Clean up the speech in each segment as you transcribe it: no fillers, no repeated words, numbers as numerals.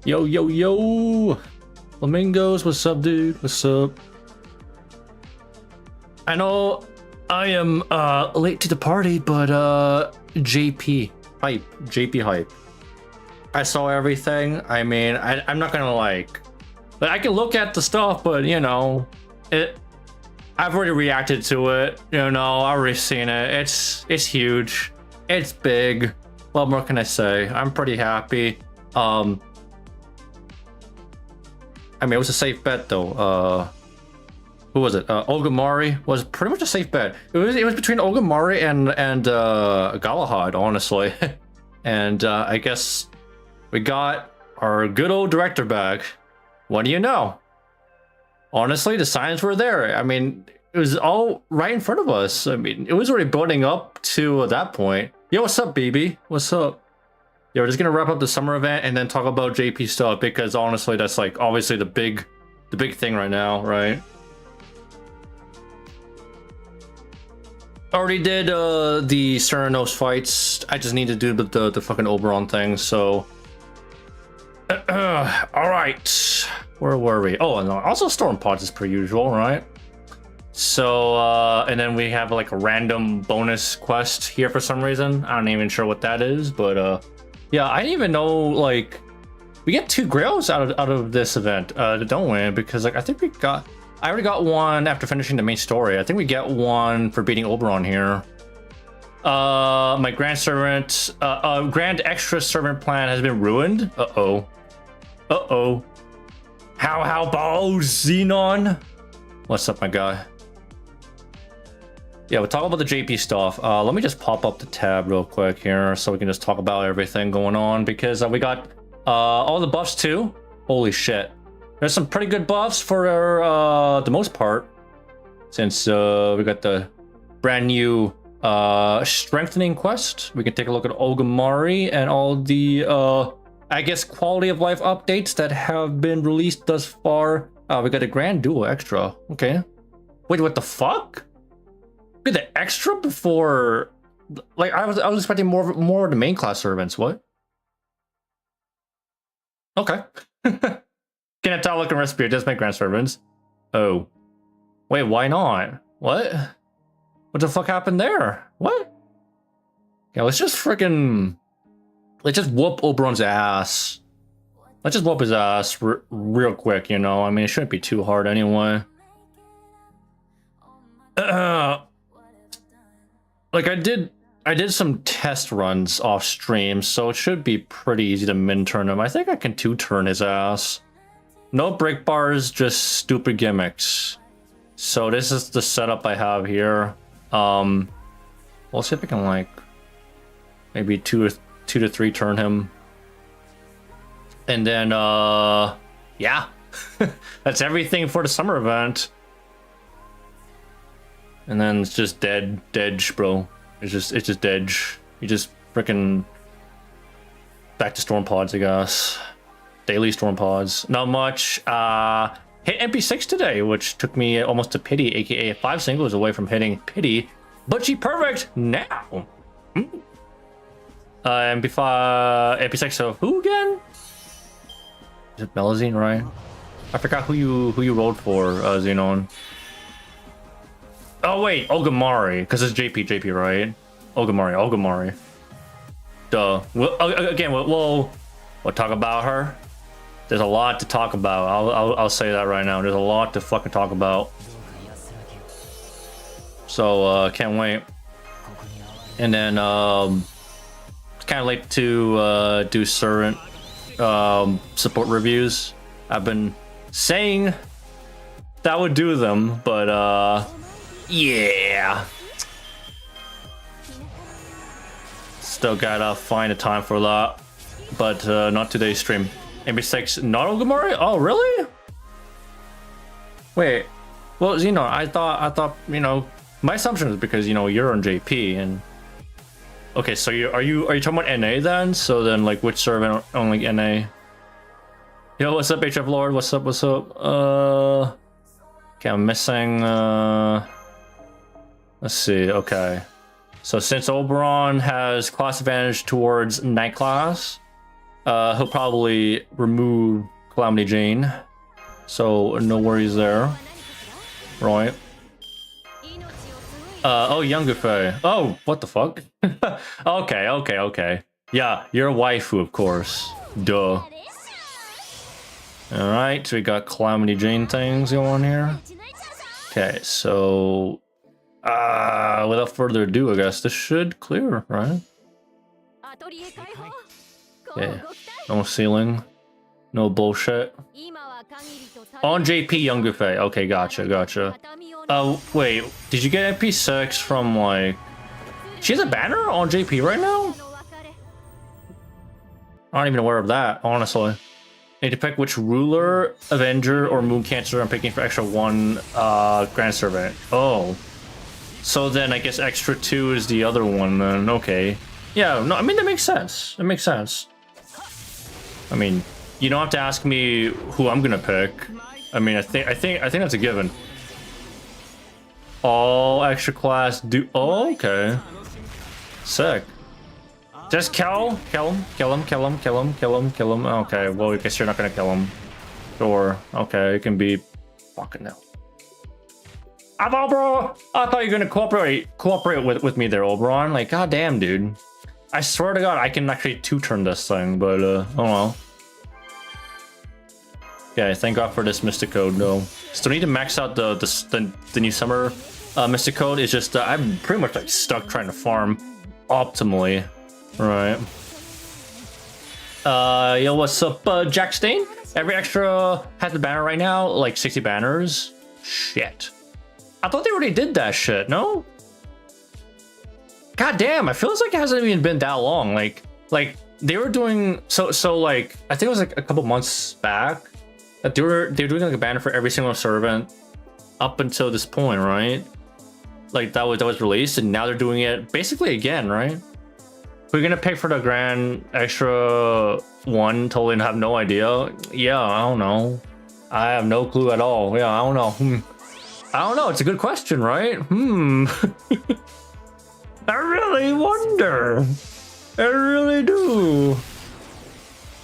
Yo, yo, yo! Flamingos, what's up, dude? What's up? I know I am late to the party, but JP hype. I saw everything. I mean, I'm not gonna like I can look at the stuff, but you know, I've already reacted to it. You know, I've already seen it. It's huge. It's big. What more can I say? I'm pretty happy. I mean, it was a safe bet though. Who was it? Ogamari was pretty much a safe bet. It was between Ogamari and Galahad, honestly. And I guess we got our good old director back. What do you know? Honestly, the signs were there. I mean, it was all right in front of us. I mean, it was already building up to that point. Yo, what's up, BB? What's up? Yeah, we're just gonna wrap up the summer event and then talk about JP stuff because honestly, that's like obviously the big thing right now, right? Already did the Ceranos fights. I just need to do the fucking Oberon thing. So, all right, where were we? Oh, and also Storm Pods as per usual, right? So, and then we have like a random bonus quest here for some reason. I'm not even sure what that is, but yeah, I didn't even know, like, we get 2 grails out of this event, don't we? Because, like, I think I already got one after finishing the main story. I think we get one for beating Oberon here. My Grand Servant, Grand Extra Servant plan has been ruined. Uh-oh. Uh-oh. How balls, Xenon? What's up, my guy? Yeah, we'll talk about the JP stuff. Let me just pop up the tab real quick here so we can just talk about everything going on because we got all the buffs too. Holy shit. There's some pretty good buffs for the most part since we got the brand new strengthening quest. We can take a look at Ogamari and all the, I guess, quality of life updates that have been released thus far. We got a grand duel extra. Okay. Wait, what the fuck? Wait, the extra before, like I was expecting more of the main class servants. What? Okay. Kinetalic and Respire does make grand servants. Oh, wait, why not? What? What the fuck happened there? What? Yeah, let's just whoop Oberon's ass. Let's just whoop his ass real quick. You know, I mean, it shouldn't be too hard anyway. Like I did some test runs off stream, so it should be pretty easy to min turn him. I think I can 2-turn his ass. No break bars, just stupid gimmicks. So this is the setup I have here. We'll see if I can like maybe 2 to 3 turn him. And then yeah. That's everything for the summer event. And then it's just dead, bro. It's just dead. You just freaking back to Storm Pods, I guess. Daily Storm Pods. Not much. Hit MP6 today, which took me almost to Pity, aka 5 singles away from hitting Pity. But she perfect now. MP6 of who again? Is it Melazine, right? I forgot who you rolled for, Xenon. Oh wait, Ogamari, because it's JP, right? Ogamari. Duh. Again, we'll talk about her. There's a lot to talk about. I'll say that right now. There's a lot to fucking talk about. So can't wait. And then it's kind of late to do servant support reviews. I've been saying that would do them, but yeah. Still gotta find a time for that, but not today's stream. MB6 not Ogamori? Oh really? Wait, well Xenon, I thought you know, my assumption is because you know you're on JP and okay, so are you talking about NA then? So then like which servant on like NA? Yo, what's up HF Lord? What's up? Okay, I'm missing let's see, okay. So since Oberon has class advantage towards night class, he'll probably remove Calamity Jane. So no worries there. Right. Oh, Younger Fae. Oh, what the fuck? Okay. Yeah, you're a waifu, of course. Duh. Alright, so we got Calamity Jane things going on here. Okay, so without further ado, I guess this should clear, right? Okay, no ceiling, no bullshit. On JP Younger Fae. Okay, gotcha. Oh, wait, did you get MP6 from like... She has a banner on JP right now? I don't even aware of that, honestly. Need to pick which ruler, avenger, or moon cancer I'm picking for extra 1 grand servant. Oh. So then I guess extra 2 is the other one then. Okay. Yeah, no, I mean that makes sense. It makes sense. I mean, you don't have to ask me who I'm gonna pick. I mean, I think that's a given. All extra class do. Oh, okay. Sick. Just kill him. Okay, well, I guess you're not gonna kill him. Sure. Okay, it can be. Fucking hell. I thought you were gonna cooperate with me there, Oberon. Like, goddamn, dude. I swear to God, I can actually 2-turn this thing, but oh well. Okay, thank God for this Mystic Code, though. Still need to max out the new summer Mystic Code. It's just I'm pretty much like stuck trying to farm optimally. Right. Yo, what's up, Jack Stain? Every extra has the banner right now, like 60 banners. Shit. I thought they already did that shit, no? God damn, I feel like it hasn't even been that long. Like they were doing so like I think it was like a couple months back that they were doing like a banner for every single servant up until this point, right? Like that was released, and now they're doing it basically again, right? We're gonna pick for the grand extra 1. Totally have no idea. Yeah, I don't know. I have no clue at all. Yeah, I don't know. I don't know. It's a good question, right? I really wonder. I really do.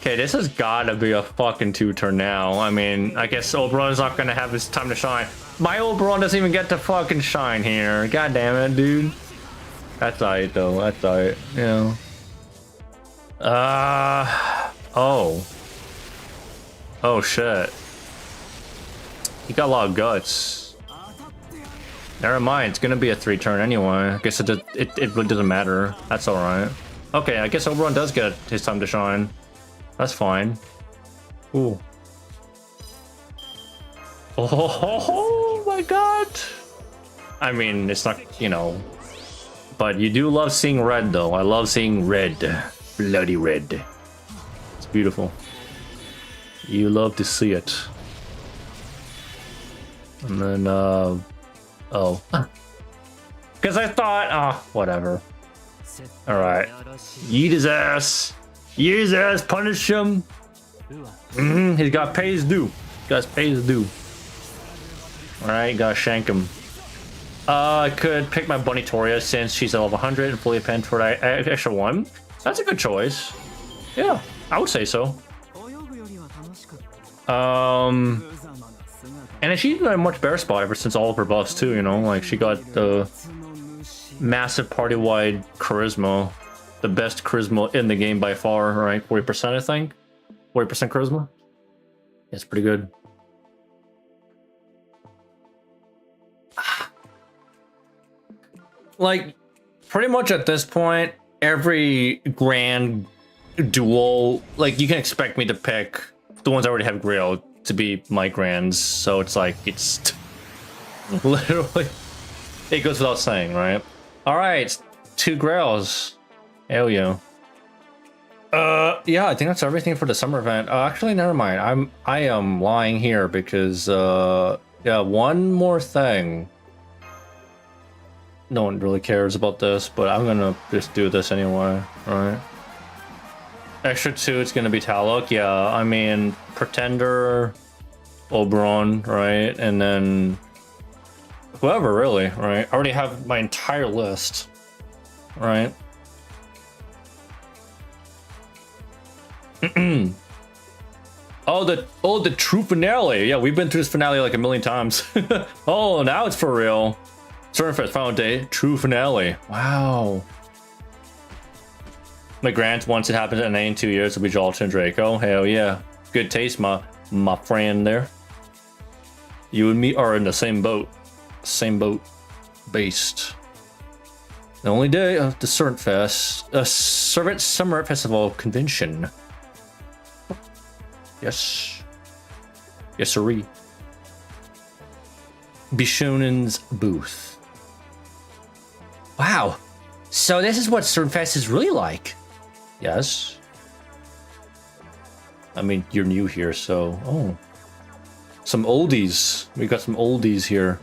Okay, this has gotta be a fucking 2-turn now. I mean, I guess Oberon's not gonna have his time to shine. My Oberon doesn't even get to fucking shine here. God damn it, dude. That's alright though. That's alright. Yeah. Oh. Oh shit. He got a lot of guts. Never mind. It's gonna be a 3-turn anyway. I guess it really doesn't matter. That's all right. Okay, I guess Oberon does get his time to shine. That's fine. Ooh. Oh my god. I mean, it's not, you know. But you do love seeing red, though. I love seeing red. Bloody red. It's beautiful. You love to see it. And then, oh. Because I thought, whatever. Alright. Yeet his ass. Yeet his ass, punish him. He's got pay his due. Alright, gotta shank him. I could pick my Bunny Toria since she's at level 100 and fully append for extra 1. That's a good choice. Yeah, I would say so. And she's in a much better spot ever since all of her buffs too, you know? Like, she got the massive party-wide charisma. The best charisma in the game by far, right? 40%, I think? 40% charisma? It's pretty good. Like, pretty much at this point, every grand duel, like, you can expect me to pick the ones I already have Grail to be my grands, so it's like, it's literally, it goes without saying, right? Alright, 2 Grails. Hell yeah. Yeah, I think that's everything for the summer event. Actually, never mind. I am lying here because, yeah, one more thing. No one really cares about this, but I'm gonna just do this anyway, right? Extra 2, it's gonna be Taluk. Yeah, I mean, Pretender, Oberon, right? And then whoever, really, right? I already have my entire list, right? Oh, the true finale. Yeah, we've been through this finale like a million times. Oh, now it's for real. Surfest final day, true finale. Wow. My grant, once it happens in 2 years, will be Jalta and Draco. Hell yeah. Good taste, my friend there. You and me are in the same boat. Same boat. Based. The only day of the Servant Fest. Servant Summer Festival Convention. Yes. Yes, sirree. Bishonen's booth. Wow. So this is what Sternfest is really like. Yes. I mean, you're new here, so... Oh. Some oldies. We got some oldies here.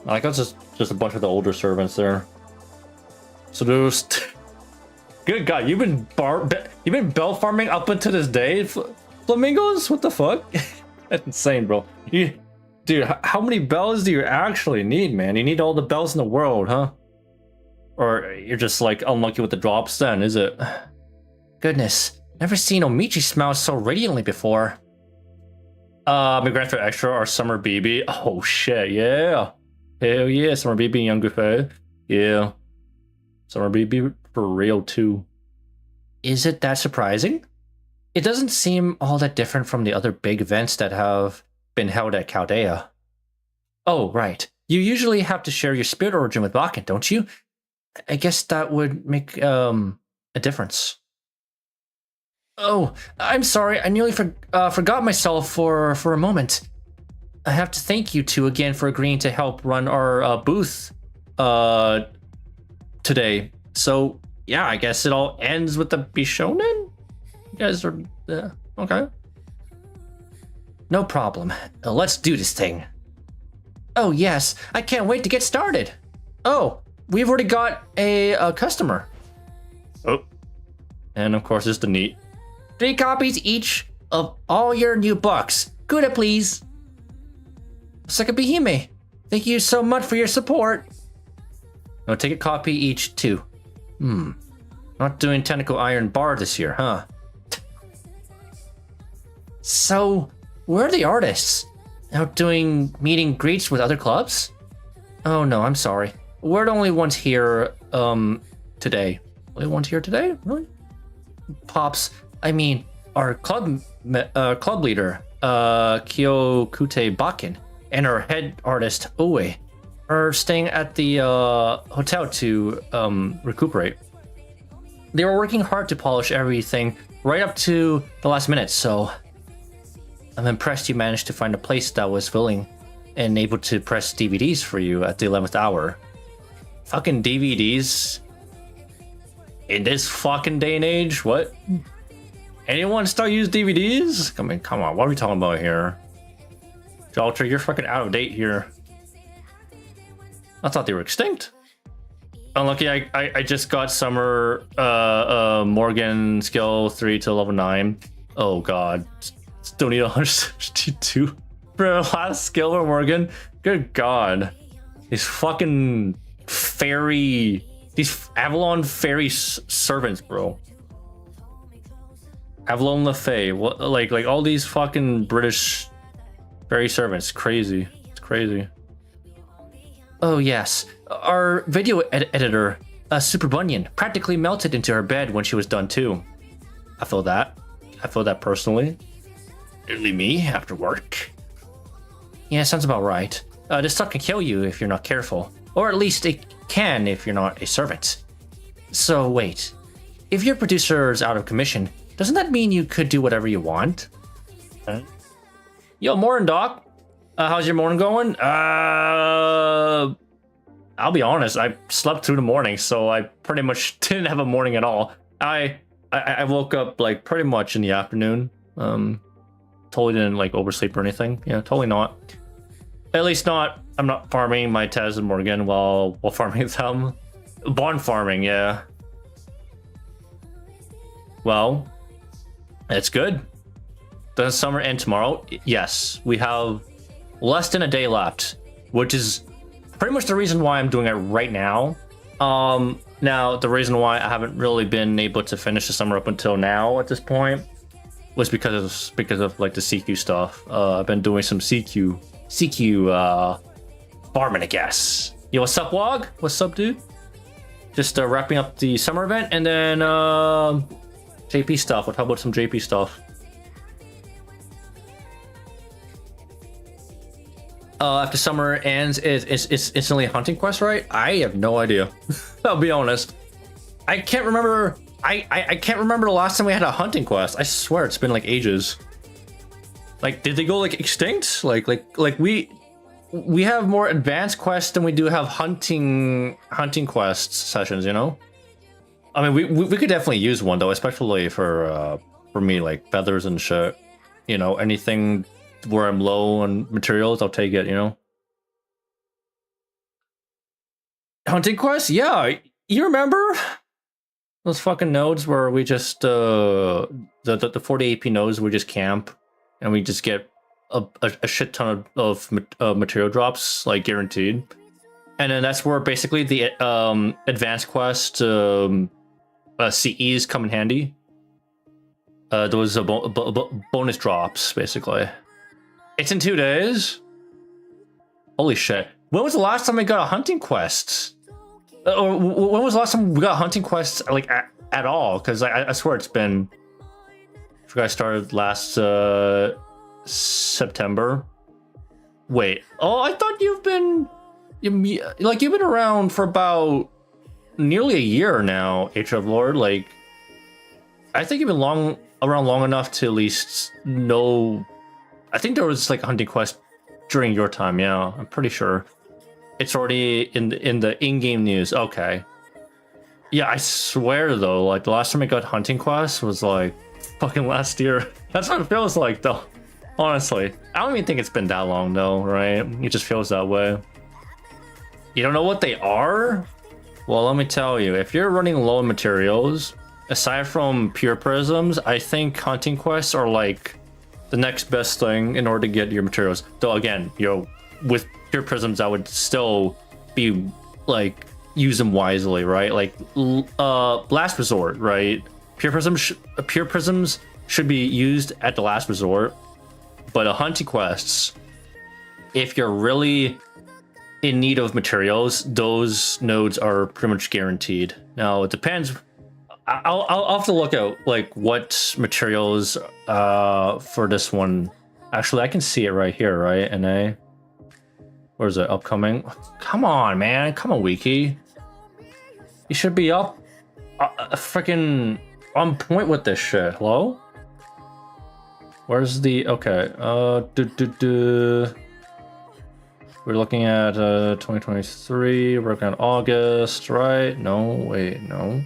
I like that's just a bunch of the older servants there. So those... Good God, you've been bell farming up until this day, Flamingos? What the fuck? That's insane, bro. Dude, how many bells do you actually need, man? You need all the bells in the world, huh? Or you're just like unlucky with the drops then, is it? Goodness, never seen Omichi smile so radiantly before. My Grand Extra or Summer BB. Oh shit, yeah. Hell yeah, Summer BB and Young Buffet. Yeah. Summer BB for real too. Is it that surprising? It doesn't seem all that different from the other big events that have been held at Chaldea. Oh, right. You usually have to share your spirit origin with Bakken, don't you? I guess that would make a difference. Oh, I'm sorry. I nearly forgot myself for a moment. I have to thank you two again for agreeing to help run our booth today. So, yeah, I guess it all ends with the Bishonen? You guys are... okay. No problem. Let's do this thing. Oh, yes. I can't wait to get started. Oh, we've already got a customer. Oh. And, of course, it's the neat. 3 copies each of all your new books. Kuda, please. Sakabihime, thank you so much for your support. Now take a copy each, too. Not doing Tentacle Iron Bar this year, huh? So, where are the artists? Out doing meet and greets with other clubs? Oh no, I'm sorry. We're the only ones here, today. Only ones here today? Really? Pops, I mean, our club leader, Kyokute Bakken, and our head artist, Oe, are staying at the hotel to recuperate. They were working hard to polish everything right up to the last minute, so I'm impressed you managed to find a place that was willing and able to press DVDs for you at the 11th hour. Fucking DVDs? In this fucking day and age? What? Anyone still use DVDs? I mean, come on, what are we talking about here? Jaltra, you're fucking out of date here. I thought they were extinct. Unlucky, I just got Summer Morgan skill 3 to level 9. Oh god. Still need 162 for last skill for Morgan. Good god. These fucking fairy... These Avalon fairy servants, bro. Avalon Lefay. What, like all these fucking British fairy servants. Crazy. It's crazy. Oh yes, our video editor, Super Bunyan, practically melted into her bed when she was done too. I feel that. I feel that personally. Only me after work. Yeah, sounds about right. This stuff can kill you if you're not careful, or at least it can if you're not a servant. So wait, if your producer is out of commission, doesn't that mean you could do whatever you want? Huh? Yo, morning, Doc. How's your morning going? I'll be honest, I slept through the morning, so I pretty much didn't have a morning at all. I woke up like pretty much in the afternoon. Totally didn't like oversleep or anything. Yeah, totally not. At least not. I'm not farming my Taz and Morgan while farming them. Bond farming, yeah. Well, it's good. Does summer end tomorrow? Yes, we have less than a day left, which is pretty much the reason why I'm doing it right now. Now the reason why I haven't really been able to finish the summer up until now at this point was because of like the CQ stuff. I've been doing some CQ farming, I guess. Yo, what's up, Wog? What's up, dude? Just wrapping up the summer event and then JP stuff. What about some JP stuff? After summer ends, it's instantly a hunting quest, right? I have no idea. I'll be honest. I can't remember. I can't remember the last time we had a hunting quest. I swear it's been like ages. Like, did they go like extinct? Like we have more advanced quests than we do have hunting quest sessions. You know. I mean, we could definitely use one though, especially for me, like feathers and shit. You know, anything where I'm low on materials, I'll take it, you know? Hunting quest? Yeah, you remember? Those fucking nodes where we just, the 40 AP nodes, we just camp, and we just get a shit ton of material drops, like, guaranteed. And then that's where basically the advanced quest CEs come in handy. Those bonus drops, basically. It's in 2 days. Holy shit! When was the last time we got a hunting quest? Or when was the last time we got hunting quests like at all? Because I swear it's been. I forgot I started last September. Wait. Oh, I thought you've been around for about nearly a year now, H of Lord. Like, I think you've been around long enough to at least know. I think there was like a hunting quest during your time. Yeah, I'm pretty sure. It's already in the in-game news. Okay. Yeah, I swear though, like the last time I got hunting quest was like fucking last year. That's what it feels like though. Honestly, I don't even think it's been that long though, right? It just feels that way. You don't know what they are? Well, let me tell you. If you're running low on materials, aside from pure prisms, I think hunting quests are like the next best thing in order to get your materials. Though again, with pure prisms, I would still be like use them wisely, right? Like last resort, right? Pure prisms should be used at the last resort, but hunting quests, if you're really in need of materials, those nodes are pretty much guaranteed. Now it depends. I'll have to look at like what materials for this one. Actually, I can see it right here, right? NA. Where is it? Upcoming. Come on, man. Come on, Wiki. You should be up freaking on point with this shit. Hello? Where's the okay? We're looking at 2023. We're looking at August, right? No, wait, no.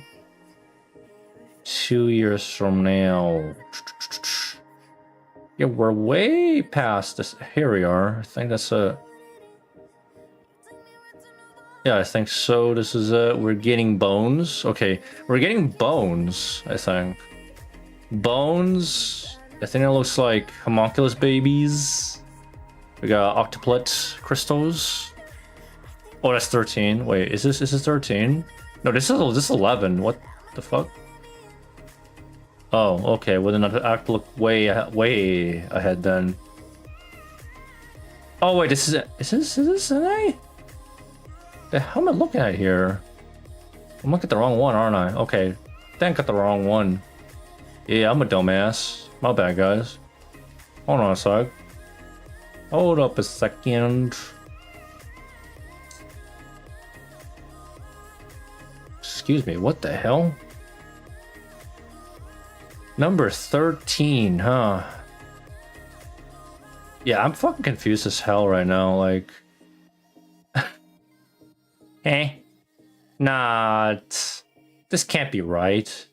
2 years from now. Yeah, we're way past this. Here we are. I think that's a. Yeah, I think so. This is it. We're getting bones. Okay, we're getting bones, I think. Bones. I think it looks like homunculus babies. We got octuplet crystals. Oh, that's 13. Wait, is this 13? No, this is 11. What the fuck? Oh, okay. Well, then I have to look way ahead then. Oh wait, is this Anni? The hell am I looking at here? I'm looking at the wrong one, aren't I? Okay, then got the wrong one. Yeah, I'm a dumbass. My bad, guys. Hold on a sec. Hold up a second. Excuse me, what the hell? Number 13, huh? Yeah, I'm fucking confused as hell right now, like... Eh? Nah, this can't be right.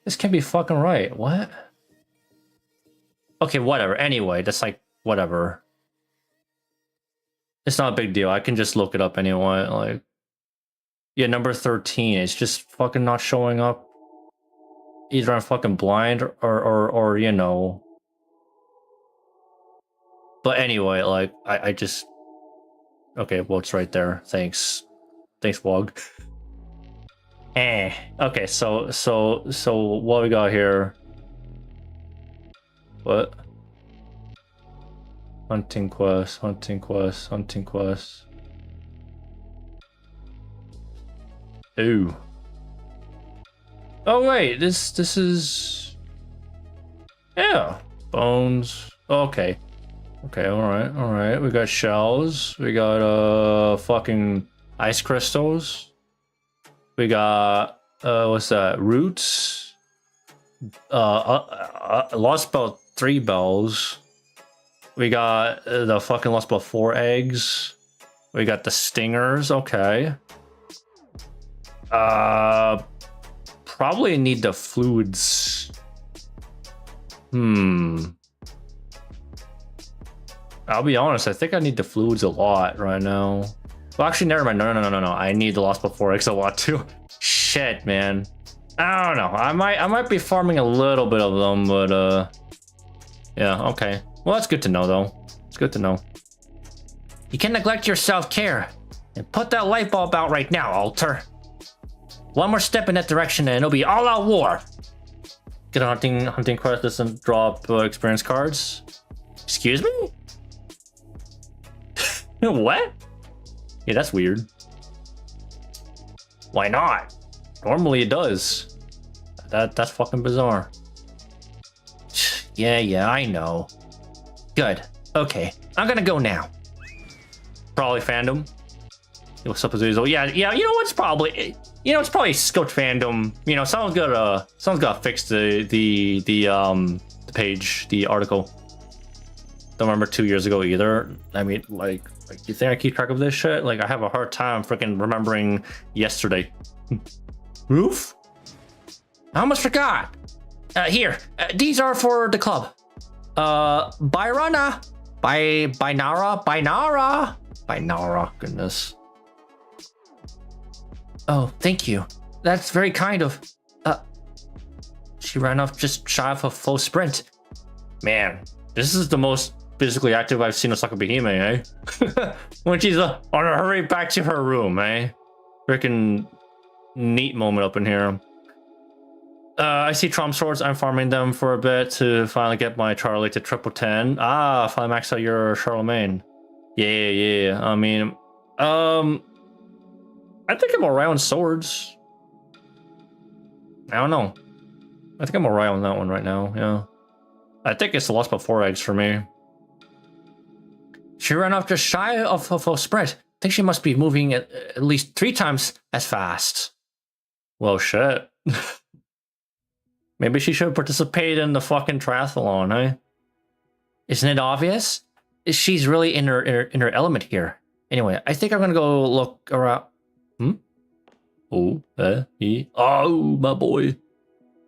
This can't be fucking right. What? Okay, whatever. Anyway, that's like, whatever. It's not a big deal. I can just look it up anyway, like... Yeah, number 13. It's just fucking not showing up. Either I'm fucking blind or you know. But anyway, like I just okay, well it's right there. Thanks. Thanks, Wog. Okay, so what we got here? What? Hunting quest, hunting quest, hunting quest. Ooh. Oh wait, this is yeah, bones. Okay. Okay, alright. We got shells. We got fucking ice crystals. We got what's that? Roots. Lost about 3 bells. We got the fucking lost about 4 eggs. We got the stingers, okay. Probably need the fluids. I'll be honest, I think I need the fluids a lot right now. Well, actually, never mind. No. I need the lost before X a lot too. Shit, man. I don't know. I might be farming a little bit of them, but yeah, okay. Well, that's good to know though. It's good to know. You can't neglect your self-care. And put that light bulb out right now, Alter. One more step in that direction and it'll be all-out war. Get a hunting quest doesn't drop experience cards. Excuse me? What? Yeah, that's weird. Why not? Normally it does. That's fucking bizarre. Yeah, I know. Good. Okay, I'm gonna go now. Probably fandom. What's up, Azuzo? Yeah. You know what's probably. You know, it's probably Scoped fandom. You know, someone's gotta fix the page, the article. Don't remember 2 years ago either. I mean, like you think I keep track of this shit? Like, I have a hard time freaking remembering yesterday. Roof? I almost forgot. Here, these are for the club. Byrana, Binara. Goodness. Oh, thank you. That's very kind of. She ran off just shy of a full sprint. Man, this is the most physically active I've seen a Soccer Behemoth, eh? When she's on her way back to her room, eh? Freaking neat moment up in here. I see Trump swords. I'm farming them for a bit to finally get my Charlie to triple 10. Ah, finally max out your Charlemagne. Yeah. I mean, I think I'm alright on swords. I don't know. I think I'm alright on that one right now, yeah. I think it's the lost but 4 eggs for me. She ran off just shy of a full sprint. I think she must be moving at least 3 times as fast. Well, shit. Maybe she should participate in the fucking triathlon, eh? Isn't it obvious? She's really in her element here. Anyway, I think I'm gonna go look around. Oh, my boy.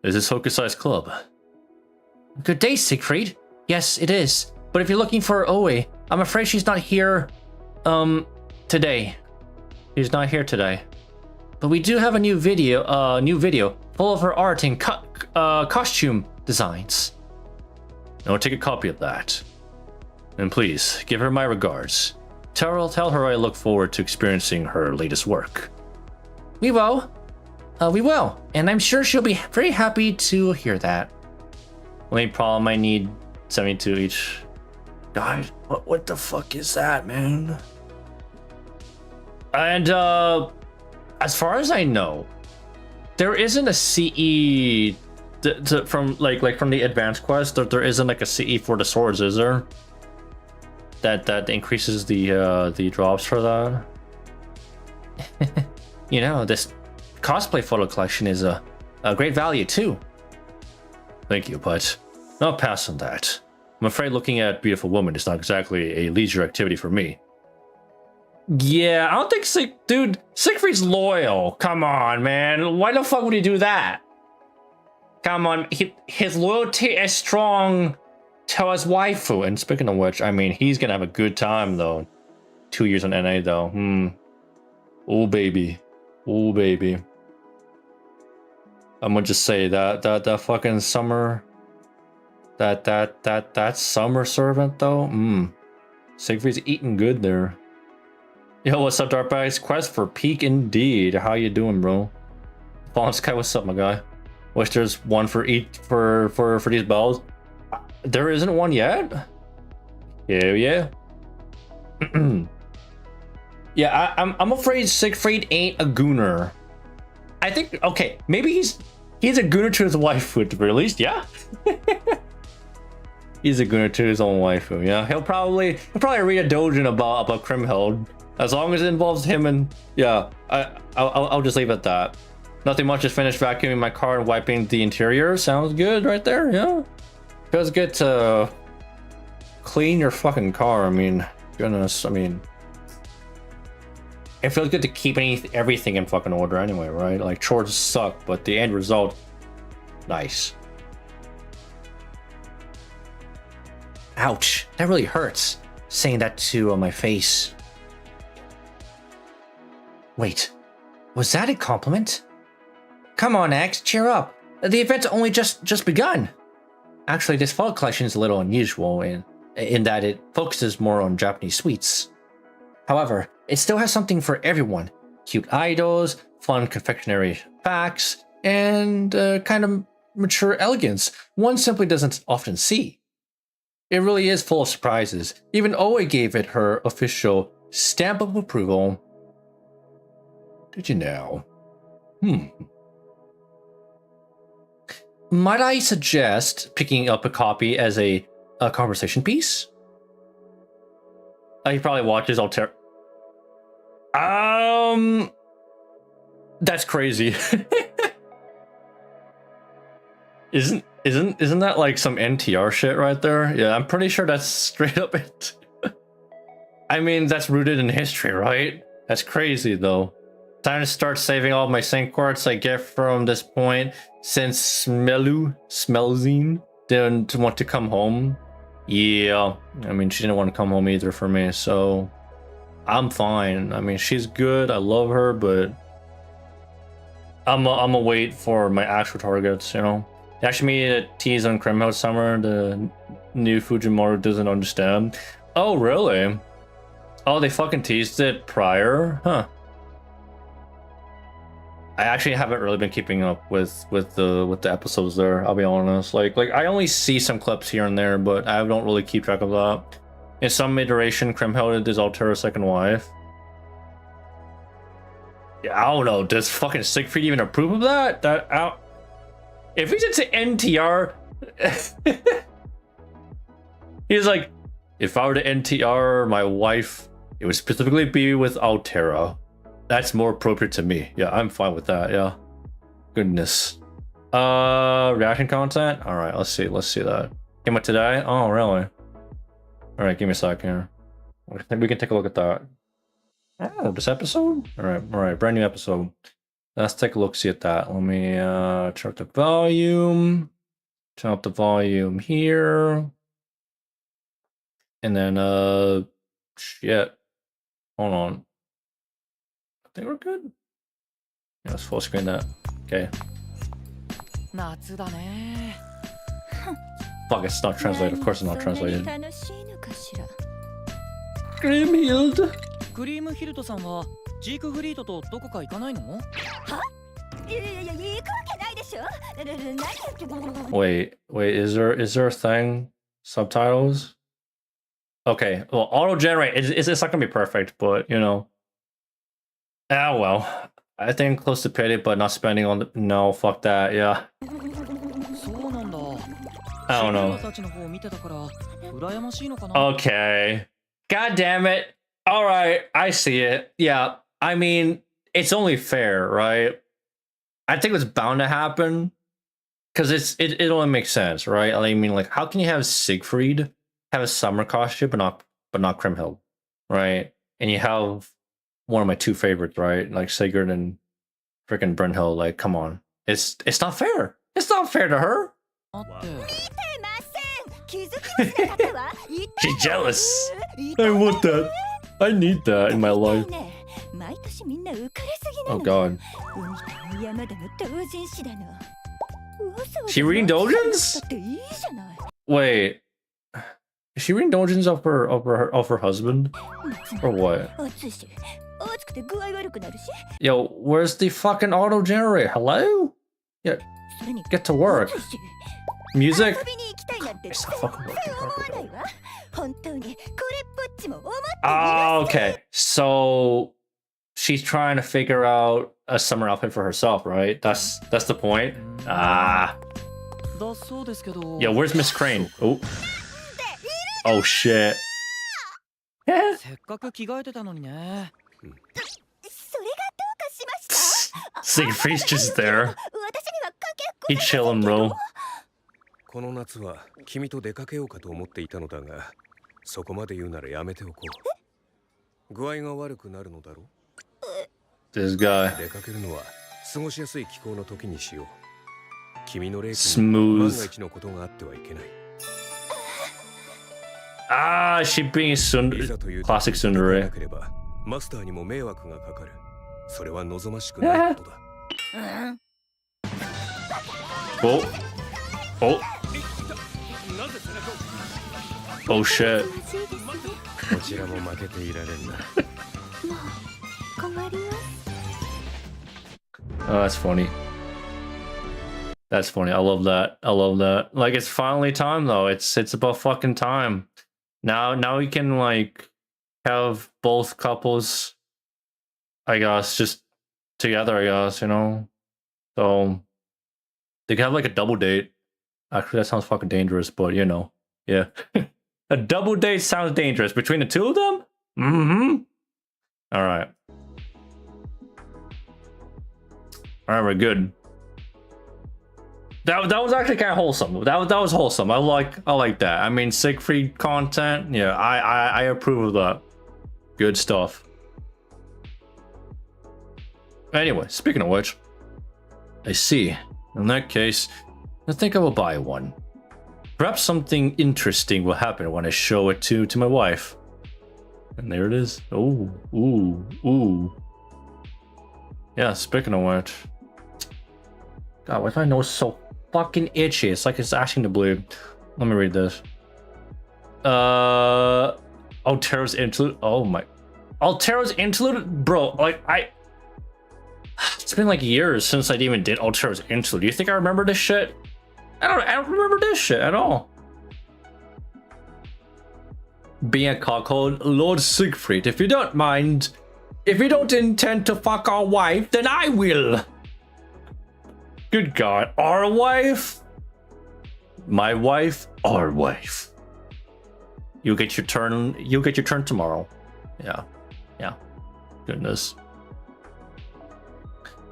Is this Hokusai's club? Good day, Siegfried. Yes, it is. But if you're looking for Oe, I'm afraid she's not here, today. She's not here today. But we do have a new video full of her art and costume designs. I'll take a copy of that. And please, give her my regards. Tell her I look forward to experiencing her latest work. We will. We will, and I'm sure she'll be very happy to hear that. Only problem, I need 72 each. God, what the fuck is that, man? And as far as I know, there isn't a CE from from the advanced quest. There isn't like a CE for the swords, is there? That increases the drops for that. You know, this cosplay photo collection is a great value too. Thank you, but I'll pass on that. I'm afraid looking at beautiful women is not exactly a leisure activity for me. Yeah, I don't think Siegfried's loyal. Come on, man. Why the fuck would he do that? Come on, his loyalty is strong to his waifu. And speaking of which, I mean, he's gonna have a good time though. 2 years on NA though. Oh baby. Oh baby. I'm gonna just say that fucking summer. That summer servant though. Siegfried's eating good there. Yo, what's up, Darkbags? Quest for peak indeed. How you doing, bro? Fallen Sky, what's up, my guy? Wish there's one for each for these bells. There isn't one yet. Hell yeah. Yeah, I'm afraid Siegfried ain't a gooner. I think okay, maybe he's a gooner to his waifu at the very least. Yeah. He's a gooner to his own waifu. Yeah, he'll probably read a dojin about Kriemhild. As long as it involves him, and yeah, I'll just leave it at that. Nothing much, just finished vacuuming my car and wiping the interior. Sounds good right there, yeah. Feels good to clean your fucking car. I mean, goodness, I mean, it feels good to keep everything in fucking order anyway, right? Like, chores suck, but the end result, nice. Ouch, that really hurts, saying that to my face. Wait, was that a compliment? Come on, Axe, cheer up. The event's only just begun. Actually, this fall collection is a little unusual in that it focuses more on Japanese sweets. However, it still has something for everyone. Cute idols, fun confectionery facts, and kind of mature elegance one simply doesn't often see. It really is full of surprises. Even Oe gave it her official stamp of approval. Did you now? Might I suggest picking up a copy as a conversation piece? He probably watches Alter. That's crazy. Isn't that like some NTR shit right there? Yeah, I'm pretty sure that's straight up it. I mean, that's rooted in history, right? That's crazy though. Time to start saving all my sync quartz I get from this point, since Smelzine didn't want to come home. Yeah, I mean, she didn't want to come home either for me, so I'm fine. I mean, she's good, I love her, but I'm gonna wait for my actual targets, you know? They actually made a tease on Kriemhild Summer, the new Fujimoto doesn't understand. Oh, really? Oh, they fucking teased it prior? Huh. I actually haven't really been keeping up with the episodes there, I'll be honest. Like I only see some clips here and there, but I don't really keep track of that. In some iteration, Kriemhild is Altera's second wife. Yeah, I don't know. Does fucking Siegfried even approve of that? If he's into NTR, he's like, if I were to NTR my wife, it would specifically be with Altera. That's more appropriate to me. Yeah, I'm fine with that. Yeah. Goodness. Reaction content? Alright, let's see that. Came out today? Oh, really? Alright, give me a sec here. I think we can take a look at that. Oh, this episode? Alright, brand new episode. Let's take a look, see at that. Let me turn up the volume. Turn up the volume here. And then shit. Hold on. I think we're good. Yeah, let's full screen that. Okay. Fuck, it's not translated. Of course it's not translated. Kriemhild. Wait, is there a thing? Subtitles? Okay, well, auto-generate, it's not gonna be perfect, but, you know. Ah, well. I think close to pity, but not spending on the... No, fuck that, yeah. I don't know. Okay. God damn it. Alright, I see it. Yeah, I mean, it's only fair, right? I think it's bound to happen. Because it only makes sense, right? I mean, like, how can you have Siegfried have a summer costume but not Kriemhild, right? And you have one of my two favorites, right? Like Sigurd and freaking Brynhild. Like, come on, it's not fair. It's not fair to her. She's jealous. I want that. I need that in my life. Oh God. She reading Doujins? Wait. Is she reading Doujins of her husband? Or what? Yo, where's the fucking auto generator? Hello? Yeah. Get to work. Music? It's not fucking working. Oh, okay. So she's trying to figure out a summer outfit for herself, right? That's the point. Ah. Yo, where's Miss Crane? Oh. Oh shit. Siegfried's just there. He chillin', bro. この夏は君と出かけようかと思っていたのだが、そこまで言うならやめておこう。具合が悪くなるのだろう。This guy. 出かけるのは過ごしやすい気候の時にしよう。君の霊気に万が一のことがあってはいけない。Ah, she being classic tsundere. マスターにも迷惑がかかる。それは望ましくないことだ。Oh. Oh. Oh shit. Oh, that's funny. That's funny. I love that. I love that. Like, it's finally time though. It's about fucking time. Now we can like have both couples, I guess, just together, I guess, you know? So they can have like a double date. Actually, that sounds fucking dangerous, but you know, yeah. A double date sounds dangerous. Between the two of them? Mm-hmm. All right. All right, we're good. That was actually kind of wholesome. That was wholesome. I like that. I mean, Siegfried content. Yeah, I approve of that. Good stuff. Anyway, speaking of which, I see. In that case, I think I will buy one. Perhaps something interesting will happen when I show it to my wife. And there it is. Oh, ooh. Yeah, speaking of which. God, why is my nose so fucking itchy? It's like it's asking to bleed. Let me read this. Altero's interlude. Oh my. Altero's interlude? Bro, like it's been like years since I even did Altero's interlude. Do you think I remember this shit? I don't remember this shit at all. Being a cockhold, Lord Siegfried, if you don't mind, if you don't intend to fuck our wife, then I will. Good God, our wife? My wife, our wife. You'll get your turn tomorrow. Yeah. Goodness.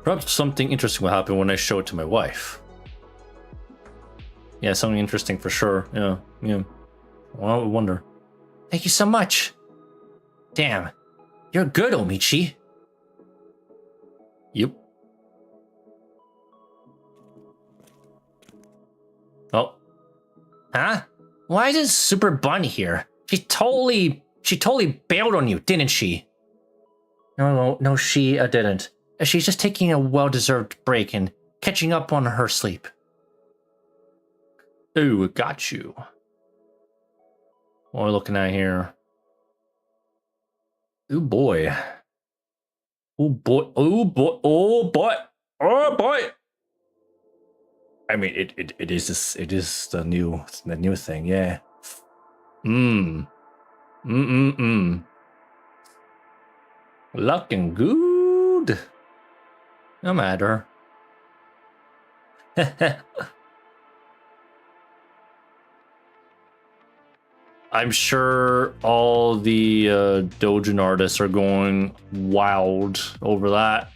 Perhaps something interesting will happen when I show it to my wife. Yeah, something interesting for sure. Yeah. Well, I wonder. Thank you so much. Damn. You're good, Omichi. Yep. Oh. Huh? Why is Super Bun here? She totally bailed on you, didn't she? No, she didn't. She's just taking a well-deserved break and catching up on her sleep. Ooh, got you. What are we looking at here? Ooh boy. Oh boy. Oh boy! I mean, it is this, it is the new thing, yeah. Looking good. No matter. I'm sure all the Dojin artists are going wild over that,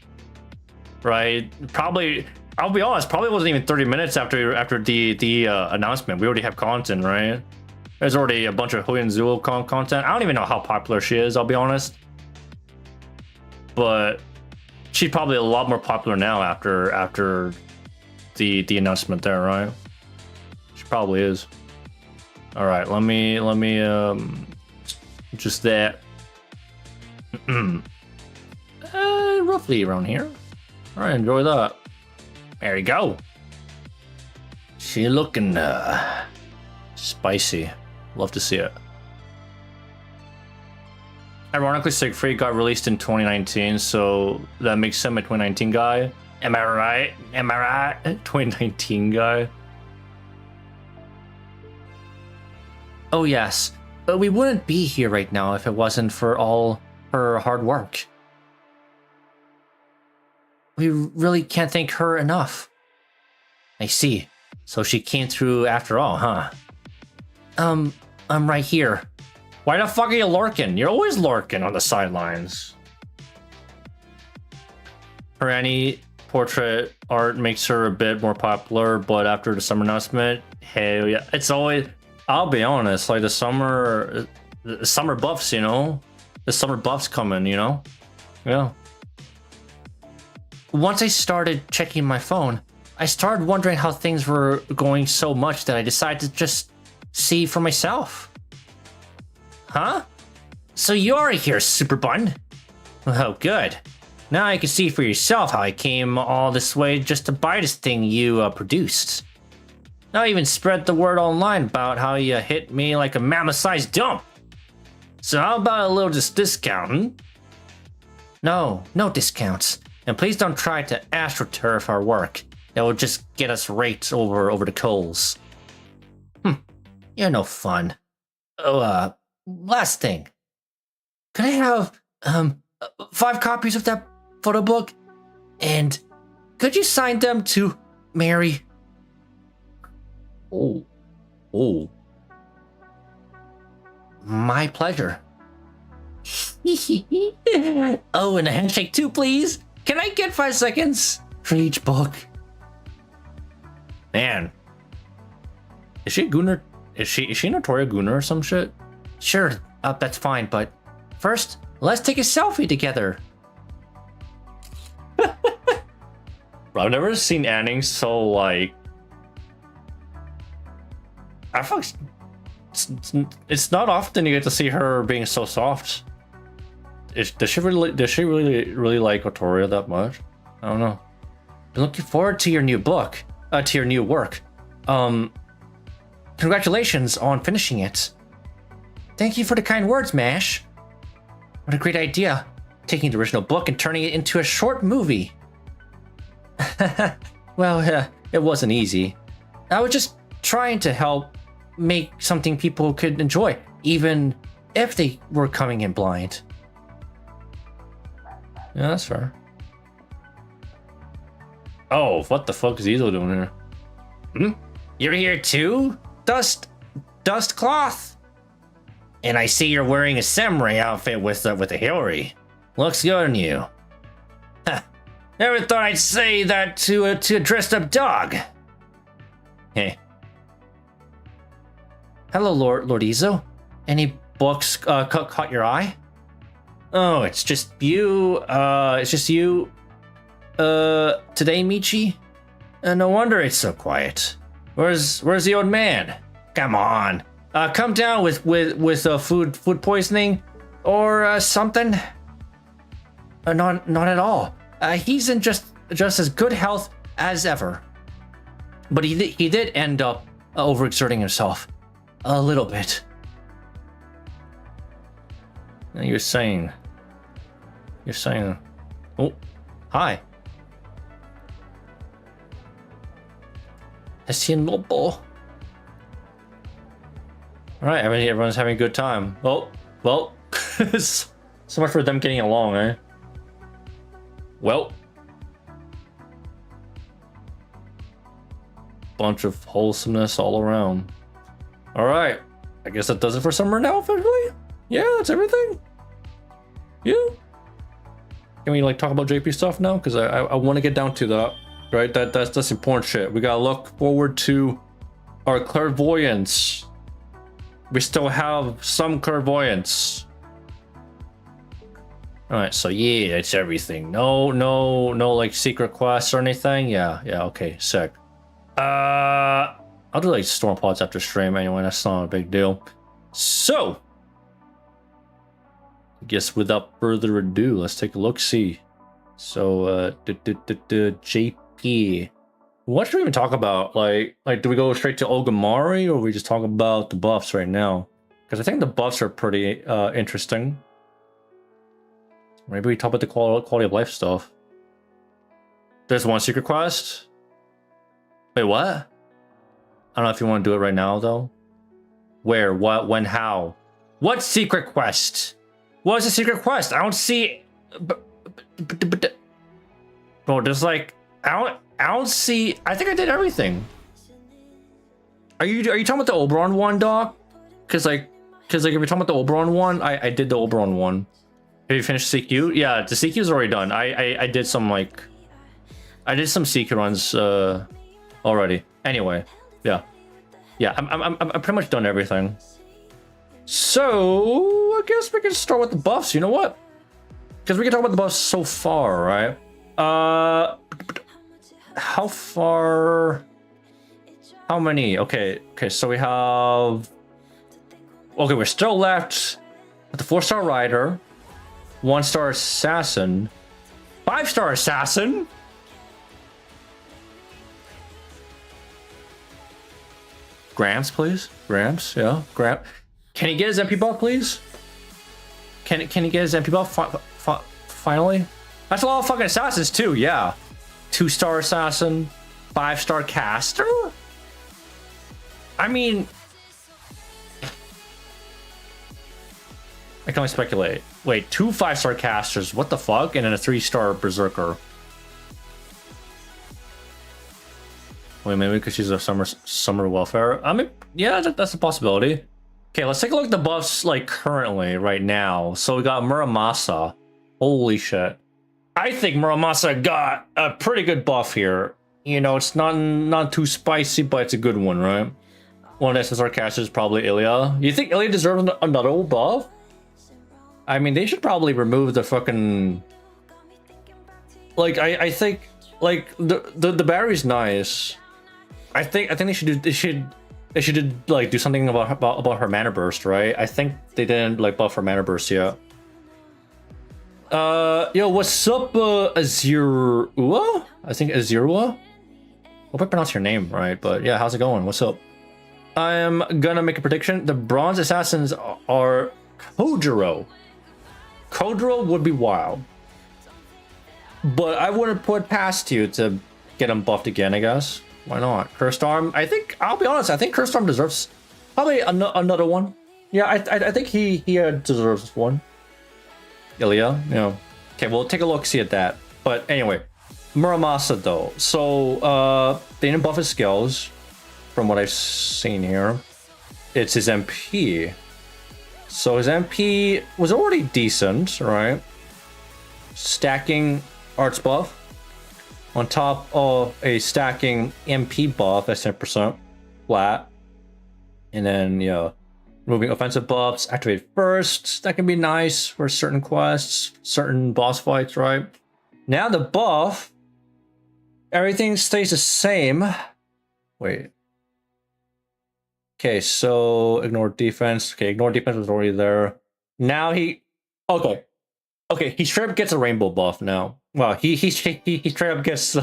right? Probably. I'll be honest. Probably wasn't even 30 minutes after the announcement. We already have content, right? There's already a bunch of Hoyonzuo content. I don't even know how popular she is. I'll be honest, but she's probably a lot more popular now after the announcement there, right? She probably is. All right, let me just that roughly around here. All right, enjoy that. There you go. She looking spicy. Love to see it. Ironically, Siegfried got released in 2019, so that makes him a 2019 guy. Am I right? Am I right? 2019 guy. Oh yes, but we wouldn't be here right now if it wasn't for all her hard work. We really can't thank her enough. I see. So she came through after all, huh? I'm right here. Why the fuck are you lurking? You're always lurking on the sidelines. Her Annie portrait art makes her a bit more popular, but after the summer announcement, hell yeah. It's always... I'll be honest, like the summer buffs, you know? The summer buffs coming, you know? Yeah. Once I started checking my phone, I started wondering how things were going so much that I decided to just see for myself. Huh? So you are here, Super Bun? Oh, good. Now you can see for yourself how I came all this way just to buy this thing you produced. Now I even spread the word online about how you hit me like a mammoth-sized dump. So how about a little discount, hmm? No discounts. And please don't try to astroturf our work. That will just get us raked over the coals. You're no fun. Oh, last thing. Could I have 5 copies of that photo book? And could you sign them to Mary? Oh. My pleasure. Oh, and a handshake too, please. Can I get 5 seconds for each book? Man. Is she a Gunner? Is she Notoria Gunner or some shit? Sure, that's fine, but first, let's take a selfie together. Bro, I've never seen Annie so like... I feel like it's not often you get to see her being so soft. Does she really like Otoria that much? I don't know. I'm looking forward to your new book, to your new work. Congratulations on finishing it. Thank you for the kind words, Mash. What a great idea, taking the original book and turning it into a short movie. Well, it wasn't easy. I was just trying to help make something people could enjoy, even if they were coming in blind. Yeah, that's fair. Oh, what the fuck is Ezo doing here? You're here too? Dust cloth. And I see you're wearing a samurai outfit with a Hillary. Looks good on you. Never thought I'd say that to a dressed up dog. Hey. Hello, Lord Izo. Any books caught your eye? Oh, it's just you. It's just you. Today, Michi? No wonder it's so quiet. Where's the old man? Come on. Come down with food poisoning or something. Not at all. He's in just as good health as ever. But he did end up overexerting himself a little bit. You're saying. Oh, hi. Hessian Noble. Alright, everyone's having a good time. Oh, well. So much for them getting along, eh? Well. Bunch of wholesomeness all around. Alright. I guess that does it for summer now, officially? Yeah, that's everything. Yeah. Can we like talk about JP stuff now? Because I want to get down to that. Right? That's important shit. We gotta look forward to our clairvoyance. We still have some clairvoyance. Alright, so yeah, it's everything. No like secret quests or anything. Yeah, okay, sick. I'll do like storm pods after stream anyway, that's not a big deal. So I guess without further ado, let's take a look see. So JP. What should we even talk about? Like do we go straight to Ogamari or we just talk about the buffs right now? Because I think the buffs are pretty interesting. Maybe we talk about the quality of life stuff. There's one secret quest. Wait, what? I don't know if you want to do it right now, though. Where? What? When? How? What secret quest? What is the secret quest? I don't see... Bro, there's like... I don't see... I think I did everything. Are you talking about the Oberon one, Doc? Because if you're talking about the Oberon one, I did the Oberon one. Have you finished CQ? Yeah, the CQ is already done. I did some like... I did some CQ runs already. Anyway, yeah. I'm pretty much done everything. So I guess we can start with the buffs. You know what? Because we can talk about the buffs so far, right? How far? How many? Okay. So we have. Okay, we're still left with the 4-star rider, 1-star assassin, 5-star assassin. Gramps, please. Gramps, yeah. Gramps. Can he get his MP buff, please? Can he get his MP buff finally? That's a lot of fucking assassins too, yeah. 2-star assassin, 5-star caster. I mean, I can only speculate. Wait, 2 5-star casters, what the fuck? And then a 3-star berserker. Wait, maybe because she's a summer welfare. I mean, yeah, that's a possibility. Okay, let's take a look at the buffs like currently, right now. So we got Muramasa. Holy shit. I think Muramasa got a pretty good buff here. You know, it's not too spicy, but it's a good one, right? One of the SSR casters is probably Ilya. You think Ilya deserves another buff? I mean, they should probably remove the fucking... Like, I think, like, the battery's nice. I think they should like do something about her mana burst, right? I think they didn't like buff her mana burst yet. Yo, what's up, Azirua? I think Azirua. Hope I pronounced your name right, but yeah, how's it going? What's up? I'm gonna make a prediction. The bronze assassins are Kojiro. Kojiro would be wild, but I wouldn't put past you to get him buffed again, I guess. Why not? Cursed Arm. I think, I'll be honest, I think Cursed Arm deserves probably another one. Yeah, I think he deserves one. Ilya, you know. Okay, we'll take a look, see at that. But anyway, Muramasa though. So they didn't buff his skills, from what I've seen here. It's his MP. So his MP was already decent, right? Stacking arts buff on top of a stacking MP buff at 10% flat. And then, you know, removing offensive buffs, activate first. That can be nice for certain quests, certain boss fights, right? Now the buff, everything stays the same. Wait. Okay, so ignore defense. Okay, ignore defense was already there. Now he... Okay, he straight up gets a rainbow buff now. Well, he straight up gets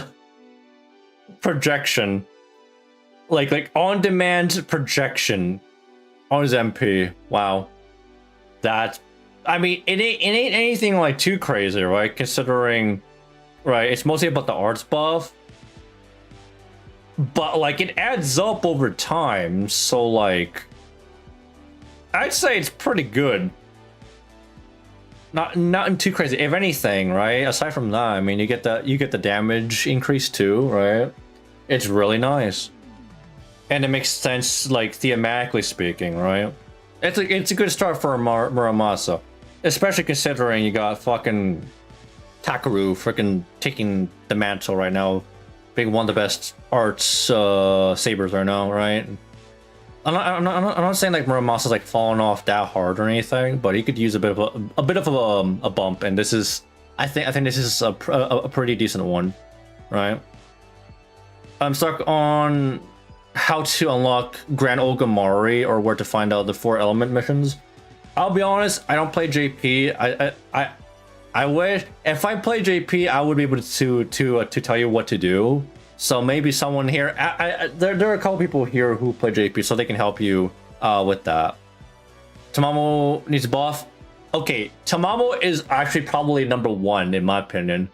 projection, like on demand projection on his MP. Wow, that, I mean, it ain't anything like too crazy, right? Considering, right, it's mostly about the arts buff. but like it adds up over time. So like, I'd say it's pretty good. Not too crazy. If anything, right? Aside from that, I mean, you get the damage increase too, right? It's really nice, and it makes sense, like thematically speaking, right? It's a good start for Muramasa, especially considering you got fucking Takaru freaking taking the mantle right now, being one of the best arts sabers right now, right? I'm not saying like Muramasa's like falling off that hard or anything, but he could use a bit of a bump, and this is I think this is a pretty decent one, right? I'm stuck on how to unlock Grand Ogamari or where to find out the 4 element missions. I'll be honest, I don't play JP. I wish if I play JP, I would be able to tell you what to do. So maybe someone here, there are a couple people here who play JP, so they can help you with that. Tamamo needs a buff. Okay, Tamamo is actually probably number 1 in my opinion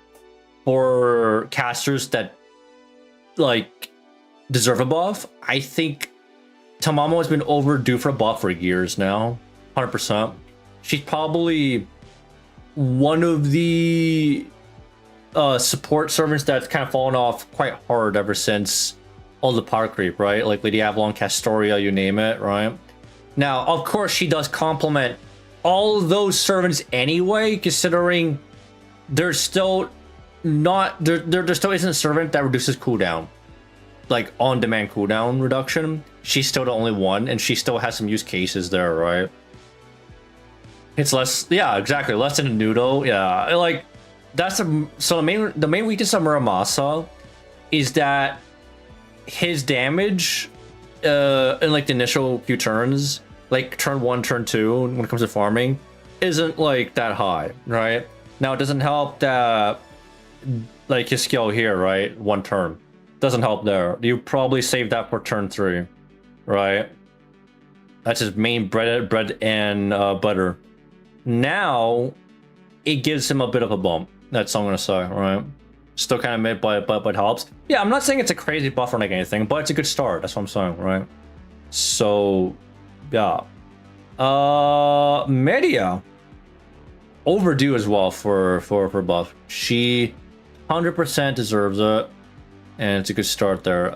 for casters that like deserve a buff. I think Tamamo has been overdue for a buff for years now, 100%. She's probably one of the support servants that's kind of fallen off quite hard ever since all the power creep, right? Like Lady Avalon, Castoria, you name it, right? Now, of course, she does complement all of those servants anyway, considering there's still not there still isn't a servant that reduces cooldown, like on-demand cooldown reduction. She's still the only one, and she still has some use cases there, right? It's less, yeah, exactly, less than a noodle, yeah, like. That's so the main weakness of Muramasa is that his damage in like the initial few turns, like turn 1, turn 2, when it comes to farming, isn't like that high, right? Now it doesn't help that like his skill here, right? 1 turn doesn't help there. You probably save that for turn 3, right? That's his main bread and butter. Now it gives him a bit of a bump. That's all I'm gonna say, right? Still kind of mid, but helps. Yeah, I'm not saying it's a crazy buff or like anything, but it's a good start. That's what I'm saying, right? So, yeah. Media overdue as well for buff. She 100% deserves it, and it's a good start there.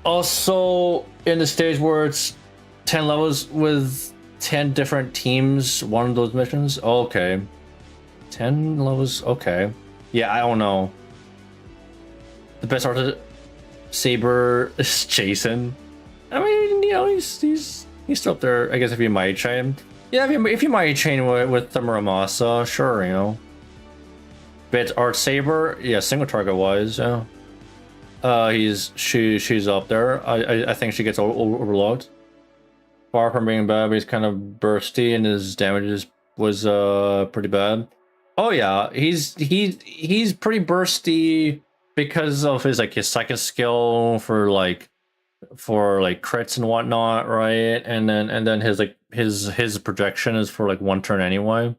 Also in the stage where it's 10 levels with 10 different teams, one of those missions. Oh, okay, 10 levels. Okay, yeah, I don't know. The best artist saber is Jason. I mean, you know, he's still up there, I guess. If you might chain, yeah, if you might chain with the Muramasa, sure, you know. But art saber, yeah, single target wise, yeah. She's up there. I think she gets overlooked. Far from being bad, but he's kind of bursty, and his damage was pretty bad. Oh yeah, he's pretty bursty because of his second skill for crits and whatnot, right? And then his projection is for like 1 turn anyway.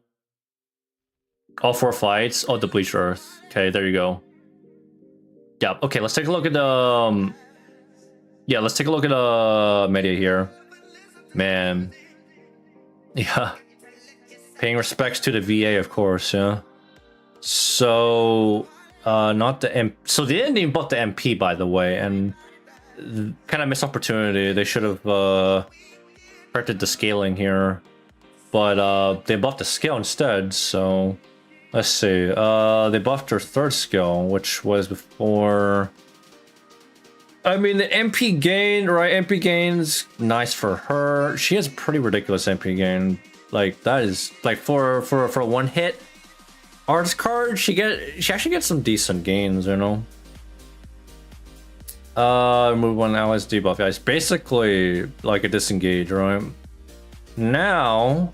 All 4 fights. Oh, the Bleach Earth. Okay, there you go. Yeah. Okay, let's take a look at the let's take a look at media here. Man, yeah, paying respects to the VA, of course, yeah. So, not the so they didn't even buff the MP, by the way, and kind of missed opportunity. They should have corrected the scaling here, but they buffed the skill instead. So, let's see. They buffed her 3rd skill, which was before. I mean, the MP gain, right? MP gain's nice for her. She has pretty ridiculous MP gain. Like, that is like for a 1 hit arts card, she actually gets some decent gains, you know. Move 1 allies debuff. Yeah, it's basically like a disengage, right? Now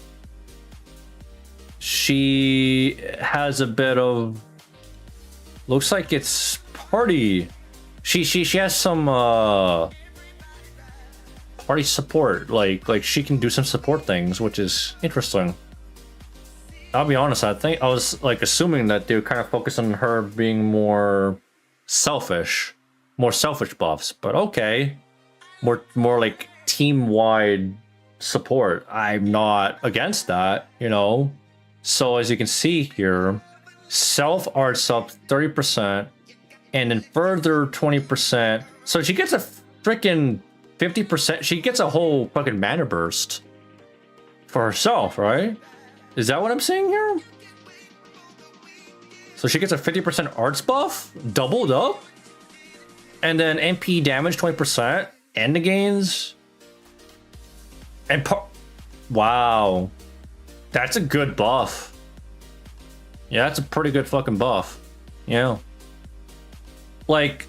she has a bit of, looks like it's party. She has some party support, like she can do some support things, which is interesting. I'll be honest, I think I was like assuming that they would kind of focus on her being more selfish buffs, but okay. More like team-wide support. I'm not against that, you know. So as you can see here, self arts up 30%, and then further 20%. So she gets a freaking 50%. She gets a whole fucking mana burst for herself, right? Is that what I'm seeing here? So she gets a 50% arts buff, doubled up, and then MP damage 20%, and the gains, and wow, that's a good buff. Yeah, that's a pretty good fucking buff. Yeah, like,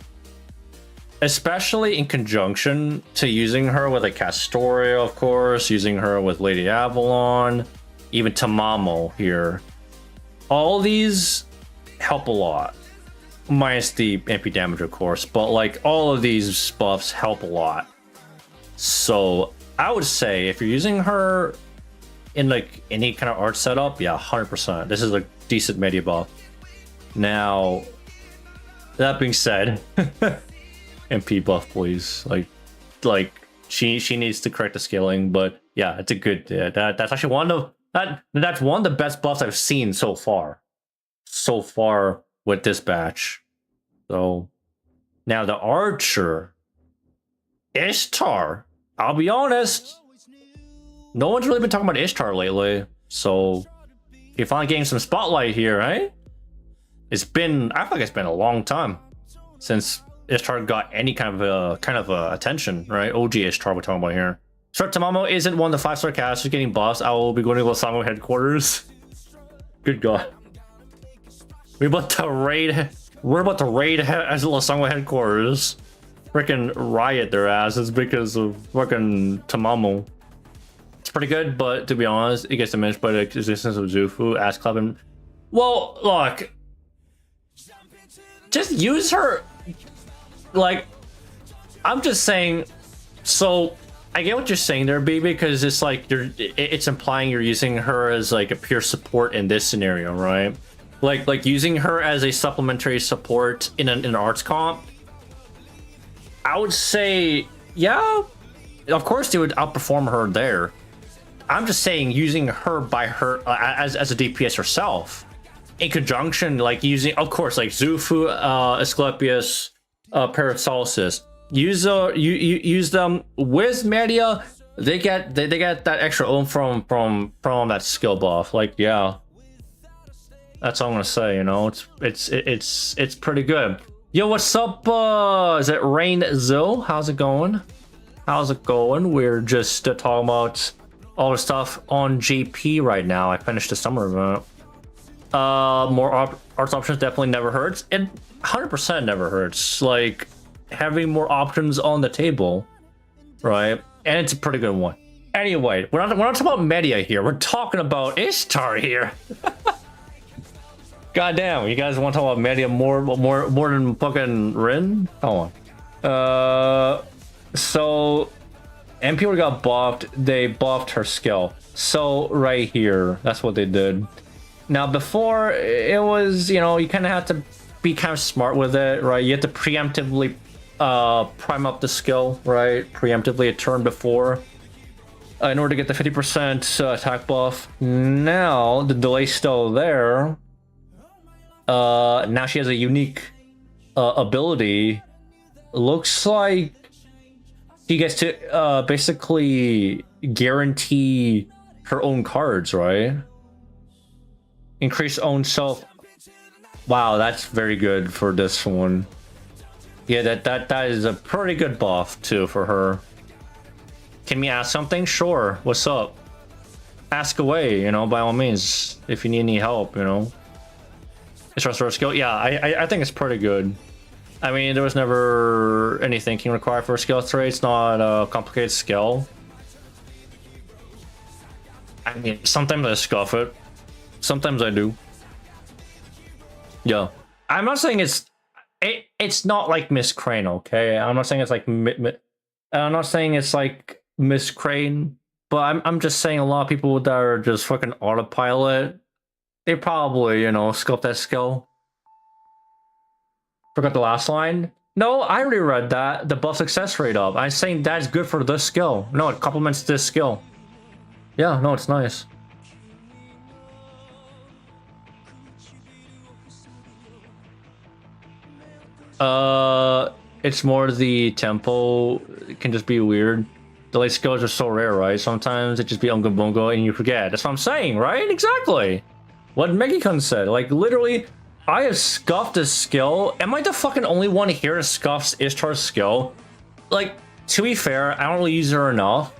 especially in conjunction to using her with a Castoria, of course, using her with Lady Avalon, even Tamamo here. All these help a lot. Minus the MP damage, of course, but like all of these buffs help a lot. So I would say if you're using her in like any kind of art setup, yeah, 100%. This is a decent media buff. Now, that being said, MP buff, please. Like she needs to correct the scaling, but yeah, it's a good. That's actually that's one of the best buffs I've seen so far. With this batch. So now the archer, Ishtar. I'll be honest, no one's really been talking about Ishtar lately. So you're finally getting some spotlight here, right? I feel like it's been a long time since Ishtar got any kind of attention, right? OG Ishtar we're talking about here. Sir Tamamo isn't one of the 5-star casters getting buffs. I will be going to Losango headquarters. Good God. We're about to raid as Losango headquarters. Freaking riot their asses because of fucking Tamamo. It's pretty good, but to be honest, it gets diminished by the existence of Zufu, ass clubbing. Well, look, just use her. Like, I'm just saying. So I get what you're saying there, B, because it's like it's implying you're using her as like a pure support in this scenario, right? Like using her as a supplementary support in an arts comp. I would say, yeah, of course they would outperform her there. I'm just saying using her by her as a DPS herself in conjunction, like using, of course, like Zufu, Asclepius, Paracelsus. Use them with Media. They get that extra oomph from that skill buff. Like, yeah. That's all I'm gonna say, you know. It's pretty good. Yo, what's up? Is it Rain Zo? How's it going? We're just talking about all the stuff on GP right now. I finished the summer event. More arts options definitely never hurts. It 100% never hurts. Like having more options on the table, right? And it's a pretty good one. Anyway, we're not talking about Media here. We're talking about Ishtar here. God damn, you guys want to talk about Media more than fucking Rin? Come on. So MP would got buffed. They buffed her skill. So right here, that's what they did. Now before it was, you know, you kind of had to be kind of smart with it, right? You had to preemptively prime up the skill, right? Preemptively a turn before in order to get the 50% attack buff. Now the delay's still there. Now she has a unique ability. Looks like she gets to basically guarantee her own cards, right? Increase own self. Wow, that's very good for this one. Yeah, that is a pretty good buff too for her. Can we ask something? Sure. What's up? Ask away, you know, by all means, if you need any help, you know. It's restore skill. Yeah, I think it's pretty good. I mean, there was never any thinking required for a skill trade. It's not a complicated skill. I mean, sometimes I scuff it. Sometimes I do. Yeah. I'm not saying it's not like Miss Crane, okay? I'm not saying it's like I'm not saying it's like Miss Crane, but I'm just saying a lot of people that are just fucking autopilot They probably, you know, sculpt that skill. Forgot the last line. No, I already read that. The buff success rate up. I'm saying that's good for this skill. No, it complements this skill. Yeah, no, it's nice. It's more the tempo. It can just be weird. Delayed skills are so rare, right? Sometimes it just be unga bunga and you forget. That's what I'm saying, right? Exactly. What Megikun said. Like, literally, I have scuffed a skill. Am I the fucking only one here that scuffs Ishtar's skill? Like, to be fair, I don't really use her enough.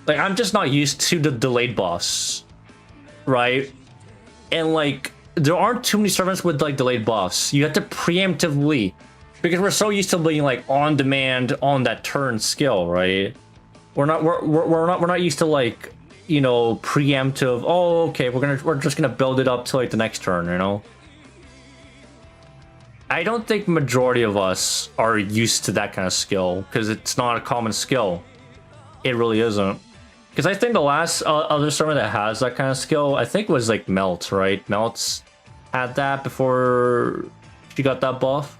Like, I'm just not used to the delayed buffs, right? And, like, there aren't too many servants with, like, delayed buffs. You have to preemptively, because we're so used to being, like, on demand on that turn skill, right? We're not used to, like, you know, preemptive. Oh, okay, we're just gonna build it up to like the next turn, you know. I don't think majority of us are used to that kind of skill because it's not a common skill. It really isn't. Because I think the last other server that has that kind of skill, I think was like Melt, right? Melt's had that before she got that buff.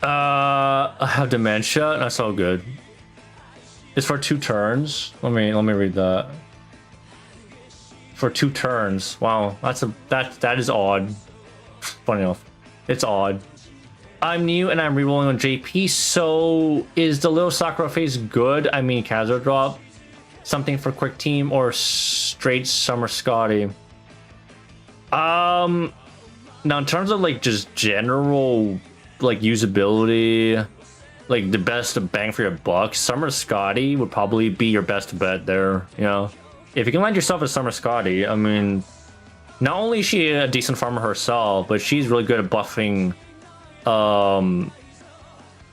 I have dementia. That's all good. It's for 2 turns. Let me read that. For 2 turns. Wow, that is odd. Funny enough, it's odd. I'm new and I'm rerolling on JP. So is the little Sakura phase good? I mean, Kazo drop, something for quick team or straight Summer Scotty. Now in terms of like just general like usability, like the best bang for your buck, Summer Scotty would probably be your best bet there, you know? If you can land yourself a Summer Scotty, I mean, not only is she a decent farmer herself, but she's really good at buffing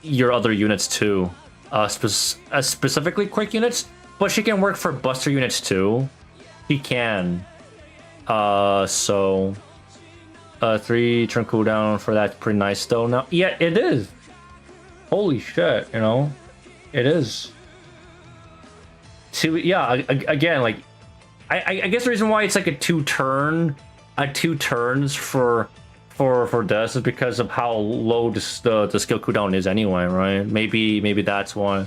your other units too. Specifically quick units, but she can work for buster units too. She can. 3 turn cooldown for that's pretty nice though. Now, yeah, it is. Holy shit, you know, it is. Yeah, again, like, I guess the reason why it's like a 2 turns for this is because of how low the skill cooldown is anyway, right? Maybe that's why.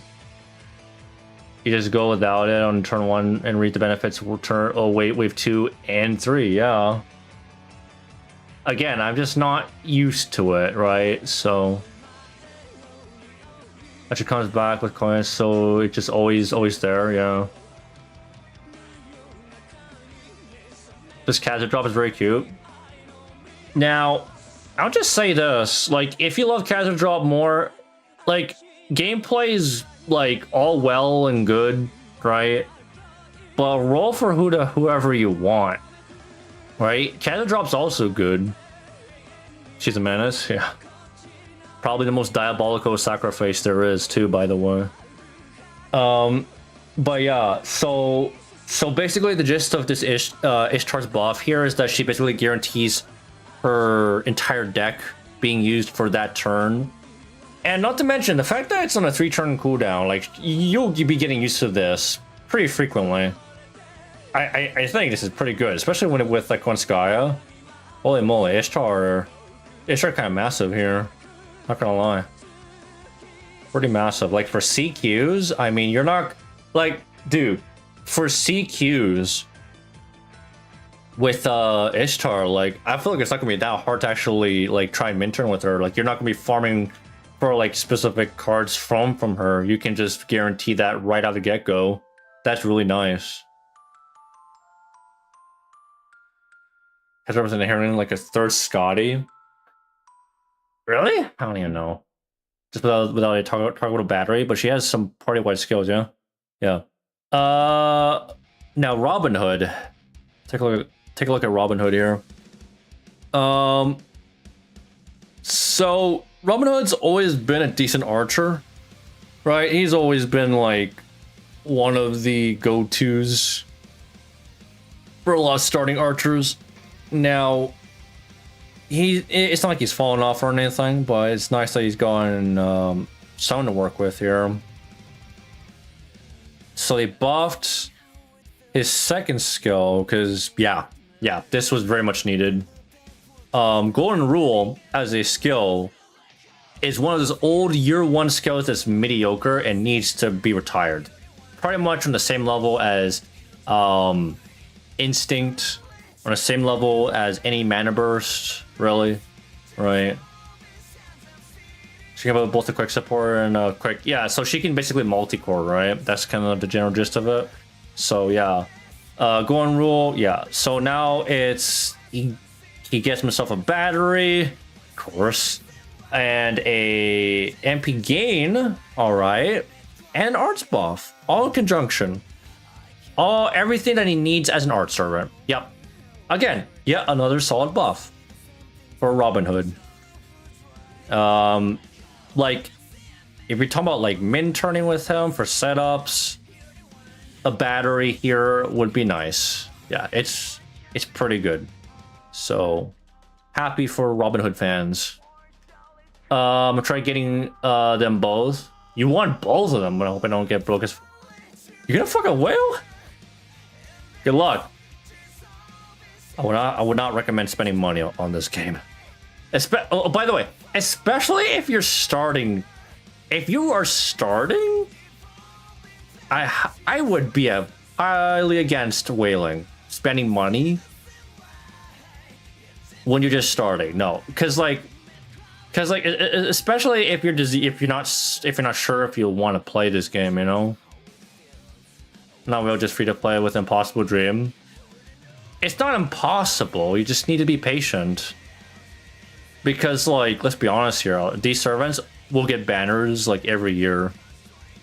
You just go without it on turn 1 and reap the benefits. Wave 2 and 3, yeah. Again, I'm just not used to it, right? So actually comes back with coins, so it's just always there, yeah. This Kaza drop is very cute. Now, I'll just say this, like, if you love Kaza drop more, like, gameplay is like all well and good, right? But roll for whoever you want, right? Kaza drop's also good. She's a menace, yeah. Probably the most diabolical sacrifice there is too, by the way. But yeah, so basically the gist of this Ishtar's buff here is that she basically guarantees her entire deck being used for that turn. And not to mention the fact that it's on a 3-turn cooldown, like you'll be getting used to this pretty frequently. I think this is pretty good, especially when with like Konskaya. Holy moly, Ishtar kind of massive here. Not gonna lie, pretty massive. Like for CQs, I mean, you're not like, dude, for CQs with Ishtar, like I feel like it's not gonna be that hard to actually like try and min turn with her. Like you're not gonna be farming for like specific cards from her. You can just guarantee that right out of the get-go. That's really nice. Has represented inheriting like a 3rd Scotty. Really? I don't even know. Just without a target battery, but she has some party-wide skills, yeah? Yeah. Now Robin Hood. Take a look at Robin Hood here. So Robin Hood's always been a decent archer, right? He's always been like one of the go-tos for a lot of starting archers. Now, it's not like he's fallen off or anything, but it's nice that he's gotten someone to work with here. So they buffed his second skill, because yeah, this was very much needed. Golden Rule as a skill is one of those old year one skills that's mediocre and needs to be retired. Pretty much on the same level as Instinct, on the same level as any Mana Burst, really, right? She can have both a quick support and a quick, yeah, so she can basically multi-core, right? That's kind of the general gist of it. So yeah, Golden Rule, yeah. So now it's, he gets himself a battery, of course, and a MP gain, all right, and arts buff, all in conjunction. Everything that he needs as an art servant. Yep. Again, yet another solid buff for Robin Hood. Like, if you're talking about like min turning with him for setups, a battery here would be nice. Yeah, it's pretty good. So happy for Robin Hood fans. I'm gonna try getting them both. You want both of them, but I hope I don't get broke. You're gonna fuck a whale? Good luck. I would not recommend spending money on this game. Oh, by the way, especially if you're starting. If you are starting, I would be highly against whaling, spending money when you're just starting. No, because especially if you're not sure if you want to play this game, you know. Not real, just free to play with Impossible Dream. It's not impossible. You just need to be patient. Because, like, let's be honest here, these servants will get banners like every year,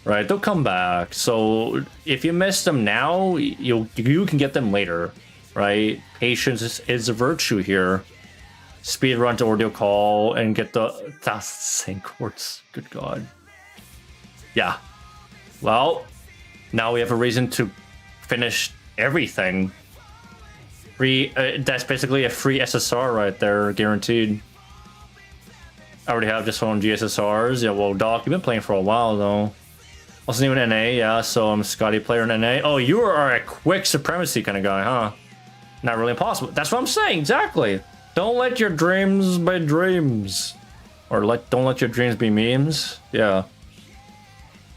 right? They'll come back. So if you miss them now, you can get them later, right? Patience is a virtue here. Speed run to Ordeal Call and get that's Saint Quartz. Good God. Yeah. Well, now we have a reason to finish everything. Free. That's basically a free SSR right there, guaranteed. I already have just on GSSRs. Yeah, well, Doc, you've been playing for a while though. Wasn't even NA, yeah. So I'm a Scotty player in NA. Oh, you are a quick supremacy kind of guy, huh? Not really impossible. That's what I'm saying. Exactly. Don't let your dreams be dreams, or don't let your dreams be memes. Yeah.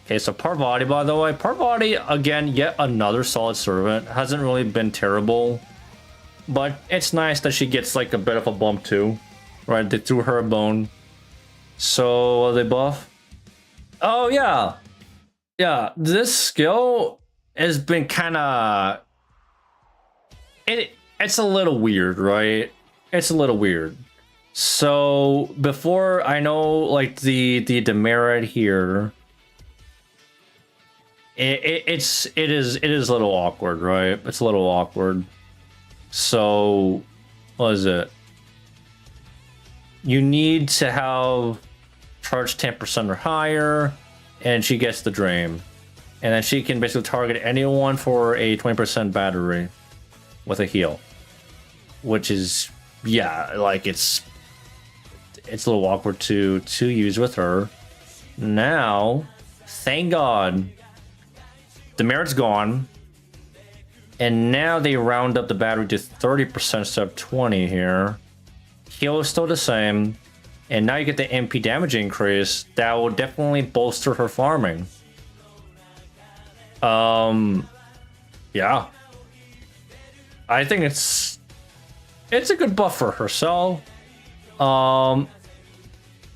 Okay, so Parvati, by the way, Parvati again, yet another solid servant. Hasn't really been terrible, but it's nice that she gets like a bit of a bump too, right? They threw her a bone. So are they buff? Oh yeah, yeah. This skill has been kind of it's a little weird, right? It's a little weird. So before, I know like the demerit here, it is a little awkward, right? It's a little awkward. So what is it? You need to have charge 10% or higher, and she gets the dream, and then she can basically target anyone for a 20% battery with a heal, which is, yeah, like it's a little awkward to use with her. Now, thank God, the merit's gone, and now they round up the battery to 30% instead of 20 here. Heal is still the same, and now you get the MP damage increase. That will definitely bolster her farming. Yeah, I think it's a good buff for herself. And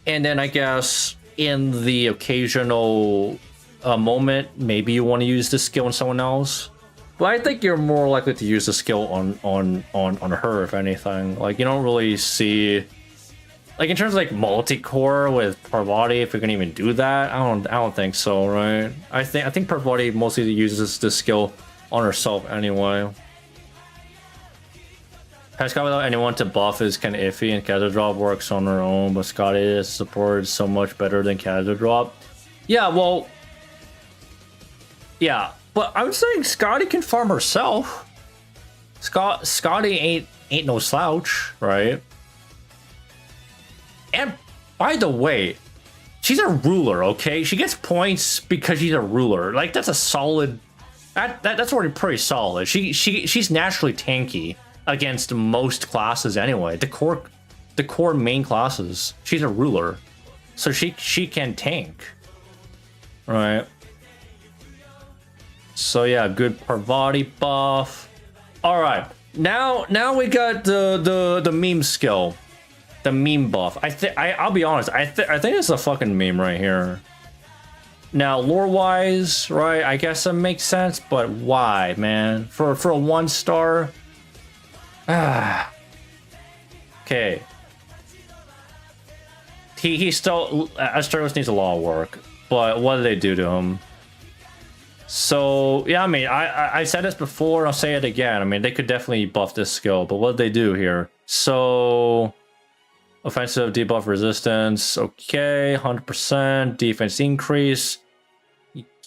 then I guess in the occasional moment, maybe you want to use this skill on someone else. But I think you're more likely to use the skill on her, if anything. Like, you don't really see, like, in terms of like multi-core with Parvati, if you're gonna even do that, I don't think so, right? I think Parvati mostly uses this skill on herself anyway. Scotty without anyone to buff is kind of iffy, and Kaza Drop works on her own, but Scotty support is so much better than Kaza Drop. Yeah, well, yeah, but I'm saying Scotty can farm herself. Scotty ain't no slouch, right? And by the way, she's a ruler, okay? She gets points because she's a ruler. Like, that's a solid That's already pretty solid. She's naturally tanky against most classes anyway. The core main classes. She's a ruler, so she can tank, right? So yeah, good Parvati buff. All right, now we got the meme skill, the meme buff. I'll be honest. I think it's a fucking meme right here. Now, lore-wise, right, I guess it makes sense, but why, man? For a 1-star? Ah. Okay. He still... Astraeus needs a lot of work, but what did they do to him? So, yeah, I mean, I said this before, and I'll say it again. I mean, they could definitely buff this skill, but what did they do here? So... Offensive debuff resistance, okay, 100%, defense increase,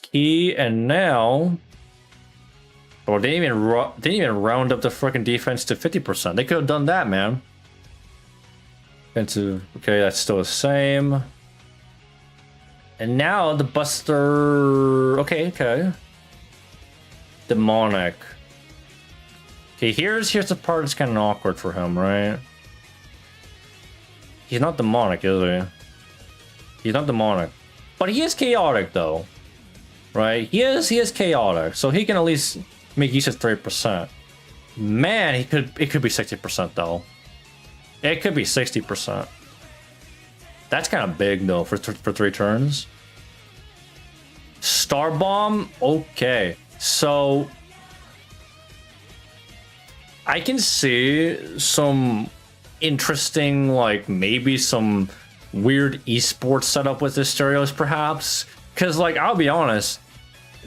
key, and now, or they didn't even round up the freaking defense to 50%. They could have done that, man. Offensive, okay, that's still the same. And now the Buster, okay. Demonic. Okay, here's the part that's kind of awkward for him, right? He's not demonic, is he? He's not demonic. But he is chaotic, though. Right? He is chaotic, so he can at least make use of 3%. Man, it could be 60%, though. It could be 60%. That's kind of big, though, for 3 turns. Star Bomb? Okay. So... I can see some... interesting, like maybe some weird esports setup with Asterios, perhaps, because like I'll be honest,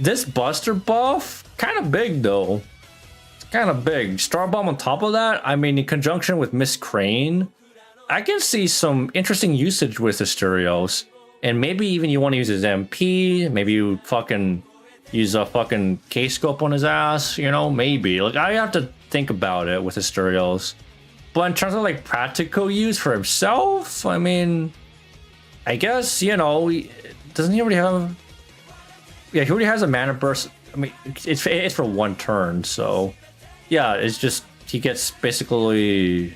this Buster buff kind of big though. It's kind of big. Star Bomb on top of that, I mean, in conjunction with Miss Crane, I can see some interesting usage with Asterios, and maybe even you want to use his MP. Maybe you fucking use a fucking K-scope on his ass. You know, maybe like I have to think about it with Asterios. But in terms of like practical use for himself, I mean, I guess, you know, doesn't he already have? Yeah, he already has a mana burst. I mean, it's for 1 turn, so yeah, it's just he gets basically.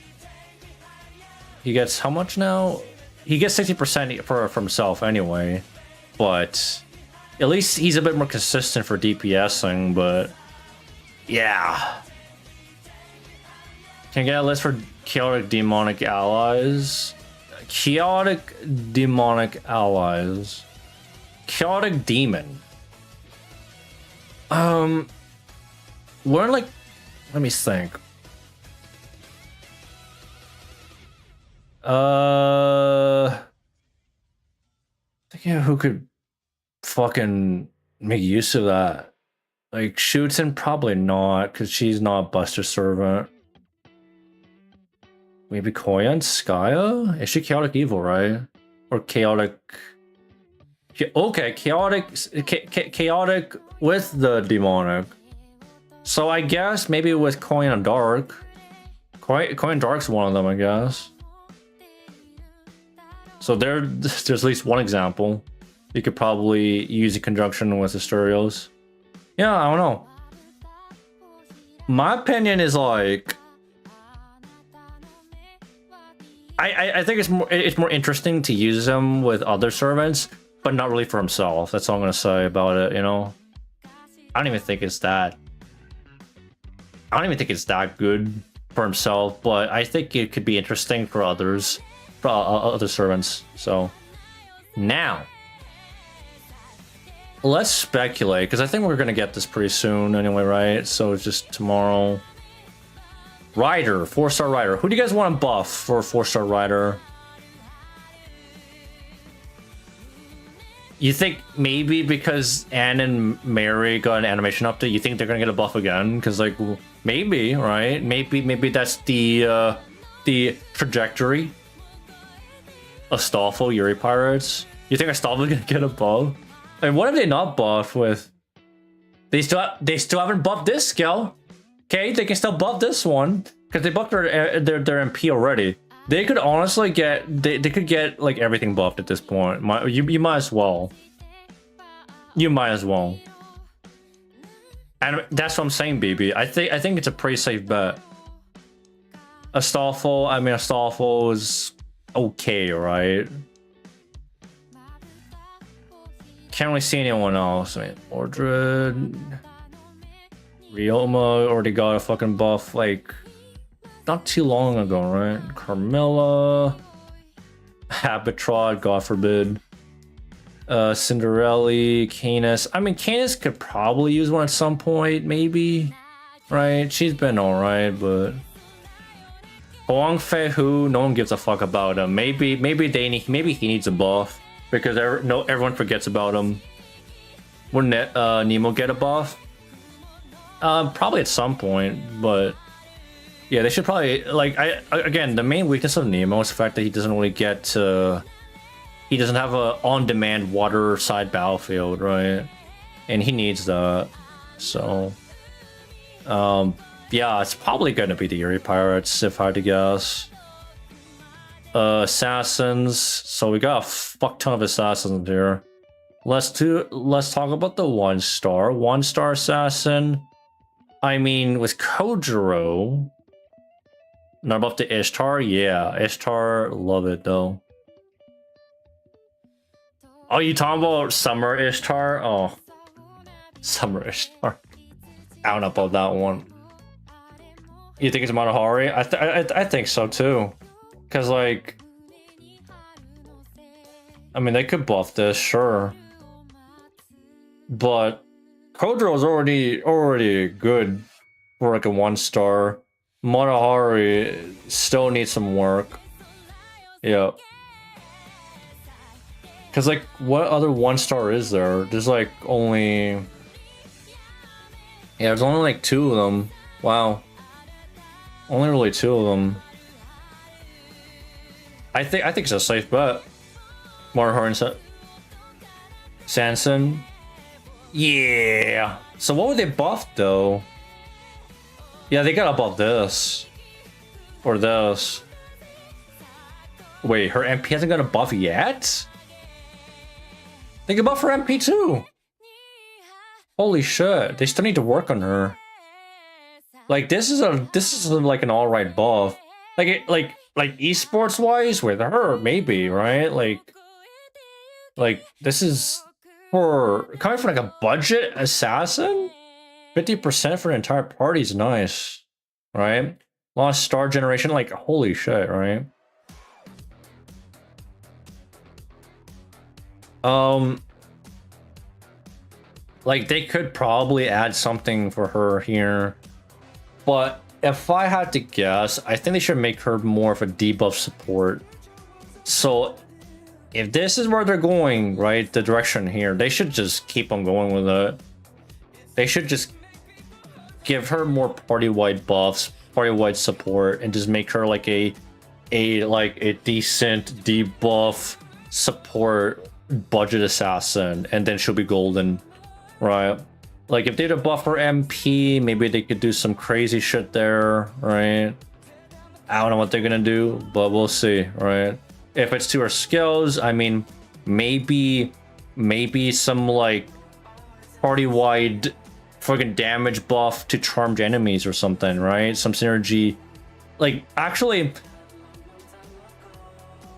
He gets how much now? He gets 60% for himself anyway, but at least he's a bit more consistent for DPSing. But yeah. Can I get a list for chaotic demonic allies? Chaotic demonic allies. Chaotic demon. We're like, let me think. Thinking of who could fucking make use of that. Like Shootin, probably not, because she's not a Buster Servant. Maybe Koyan? Skya? Is she chaotic evil, right? Or chaotic... Okay, chaotic with the demonic. So I guess maybe with Koyan Dark. Koyan Dark's one of them, I guess. So there's at least one example. You could probably use in conjunction with Asterios. Yeah, I don't know. My opinion is like... I think it's more interesting to use him with other servants, but not really for himself. That's all I'm gonna say about it, you know? I don't even think it's that good for himself, but I think it could be interesting for others, for other servants. So now let's speculate, because I think we're gonna get this pretty soon anyway, right? So it's just tomorrow. Rider, 4-star Rider. Who do you guys want to buff for a 4-star Rider? You think maybe because Anne and Mary got an animation update, you think they're gonna get a buff again? Because like maybe, right? Maybe that's the trajectory. Astolfo, Yuri Pirates. You think Astolfo's gonna get a buff? I mean, what have they not buffed with? They still haven't buffed this skill. Okay, they can still buff this one because they buffed their MP already. They could honestly get they could get like everything buffed at this point. You might as well. You might as well. And that's what I'm saying, BB. I think it's a pretty safe bet. Astolfo is okay, right? Can't really see anyone else. I mean, Mordred, Ryoma already got a fucking buff like not too long ago, right? Carmilla, Habitrod, God forbid. Cinderella, Canis. I mean, Canis could probably use one at some point, maybe, right? She's been alright, but Huang Fei Hu, no one gives a fuck about him. Maybe he needs a buff because everyone forgets about him. Wouldn't Nemo get a buff? Probably at some point, but yeah, they should probably like. Again, the main weakness of Nemo is the fact that he doesn't really get to. He doesn't have a on-demand water side battlefield, right? And he needs that. So, yeah, it's probably going to be the Eerie Pirates, if I had to guess. Assassins. So we got a fuck ton of assassins here. Let's talk about the 1-star. 1-star assassin. I mean, with Kojiro. Not about the Ishtar? Yeah, Ishtar, love it though. Oh, you talking about Summer Ishtar? Oh, Summer Ishtar. I don't know about that one. You think it's Matahari? I think so too. Cause like, I mean, they could buff this, sure. But Kodro is already good for like a 1-star. Matahari still needs some work. Yeah. Cause like, what other 1-star is there? There's like only... Yeah, there's only like 2 of them. Wow. Only really 2 of them. I think it's a safe bet. Matahari Sanson. Yeah. So what would they buff though? Yeah, they gotta buff this. Or this. Wait, her MP hasn't got a buff yet? Think about for MP too. Holy shit, they still need to work on her. Like this is like an alright buff. Like esports wise with her, maybe, right? Like this is for coming from like a budget assassin? 50% for an entire party is nice. Right? Lost star generation, like holy shit, right? Like they could probably add something for her here, but if I had to guess, I think they should make her more of a debuff support. So if this is where they're going, right, the direction here, they should just keep on going with it. They should just give her more party-wide buffs, party-wide support, and just make her like a decent debuff support budget assassin, and then she'll be golden, right? Like if they did a buff for MP, maybe they could do some crazy shit there, right? I don't know what they're gonna do, but we'll see, right? If it's to her skills, I mean, maybe some like party-wide fucking damage buff to charmed enemies or something, right? Some synergy. Like actually,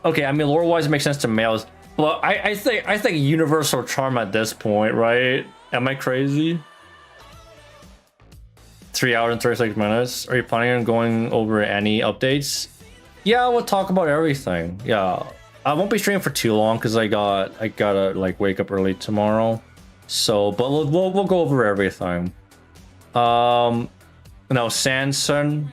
okay, I mean lore-wise it makes sense to males. Well, I think universal charm at this point, right? Am I crazy? 3 hours and 36 minutes. Are you planning on going over any updates? Yeah, we'll talk about everything. Yeah, I won't be streaming for too long because I gotta like wake up early tomorrow. So, but we'll go over everything. No, Sanson.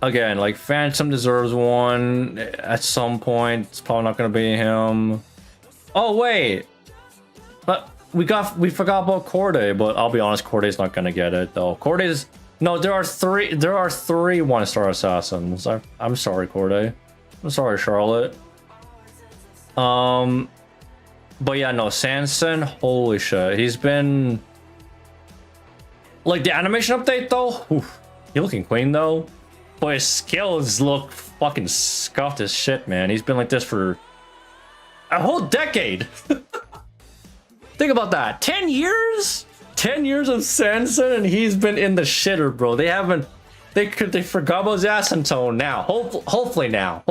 Again, like Phantom deserves one at some point. It's probably not gonna be him. Oh wait, but we forgot about Corday. But I'll be honest, Corday's not gonna get it though. Corday's no. There are three 1-star assassins. I'm sorry, Corday. I'm sorry, Charlotte. But yeah, no, Sanson. Holy shit, he's been like the animation update though. Oof, he's looking clean though. But his skills look fucking scuffed as shit, man. He's been like this for a whole decade. Think about that. 10 years? 10 years of Sanson and he's been in the shitter, bro. They forgot about his ass until now. Hopefully now.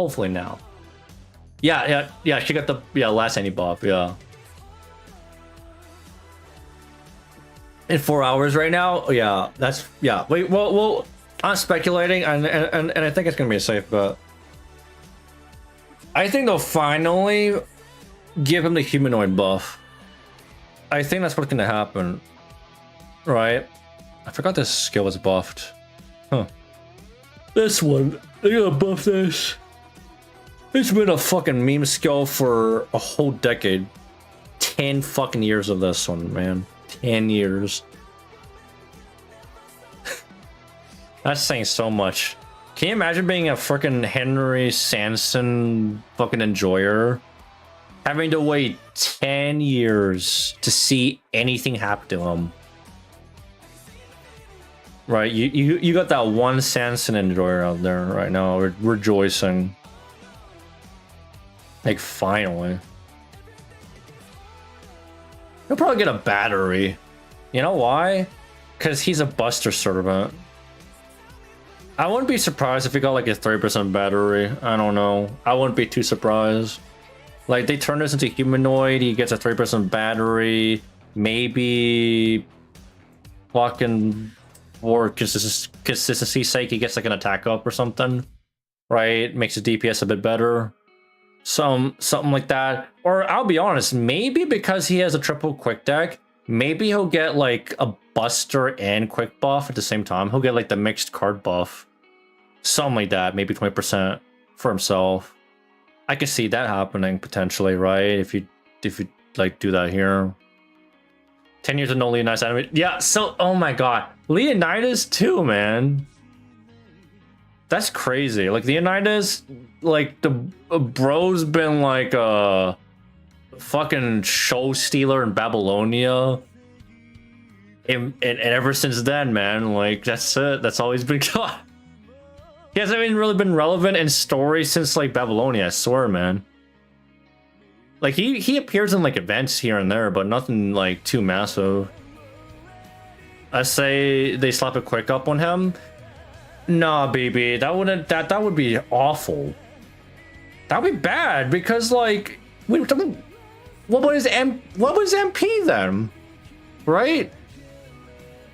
Yeah, she got the last Annie buff, yeah. In 4 hours right now? Yeah, wait, well, I'm speculating and I think it's gonna be a safe bet. I think they'll finally give him the humanoid buff. I think that's what's gonna happen. Right? I forgot this skill was buffed. Huh. This one. They gotta buff this. It's been a fucking meme skill for a whole decade. 10 fucking years of this one, man. 10 years. That's saying so much. Can you imagine being a freaking Henry Sanson fucking enjoyer? Having to wait 10 years to see anything happen to him. Right, you got that one Sanson enjoyer out there right now, rejoicing. Like, finally. He'll probably get a battery. You know why? Because he's a Buster servant. I wouldn't be surprised if he got like a 30% battery. I don't know. I wouldn't be too surprised. Like, they turn this into humanoid, he gets a 3% battery, maybe fucking for consistency's sake, he gets like an attack up or something, right? Makes his DPS a bit better. Something like that. Or I'll be honest, maybe because he has a triple quick deck, maybe he'll get like a Buster and quick buff at the same time. He'll get like the mixed card buff. Something like that, maybe 20% for himself. I could see that happening potentially, right? If you like do that here. 10 years of no Leonidas anime. Yeah, so oh my god. Leonidas too, man. That's crazy. Like Leonidas, like the bro's been like a fucking show stealer in Babylonia. And ever since then, man, like that's it. That's all he's been got. He hasn't even really been relevant in story since like Babylonia, I swear, man. Like he appears in like events here and there, but nothing like too massive. I say they slap a quick up on him. Nah, baby, that would be awful. That would be bad because like what was MP then? Right?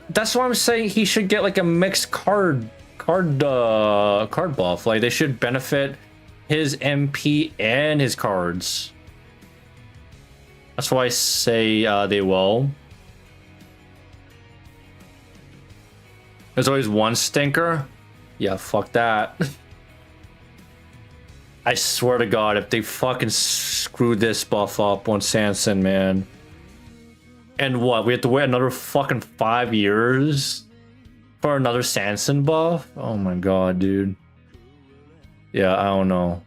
That's why I'm saying he should get like a mixed card buff. Like they should benefit his MP and his cards. That's why I say they will. There's always one stinker. Yeah, fuck that. I swear to God, if they fucking screw this buff up on Sanson, man. And what? We have to wait another fucking 5 years for another Sanson buff? Oh my god, dude. Yeah, I don't know.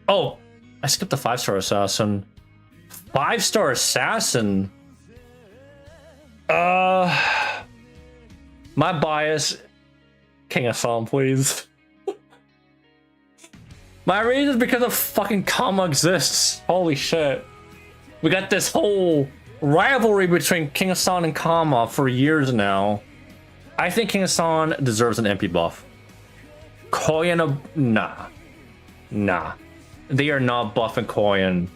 Oh, I skipped the 5-star assassin. 5-star assassin? My bias. King of Psalm, please. My reason is because of fucking Kama exists. Holy shit. We got this whole rivalry between King Hassan and Kama for years now. I think King Hassan deserves an MP buff. Koyan, nah. They are not buffing Koyan.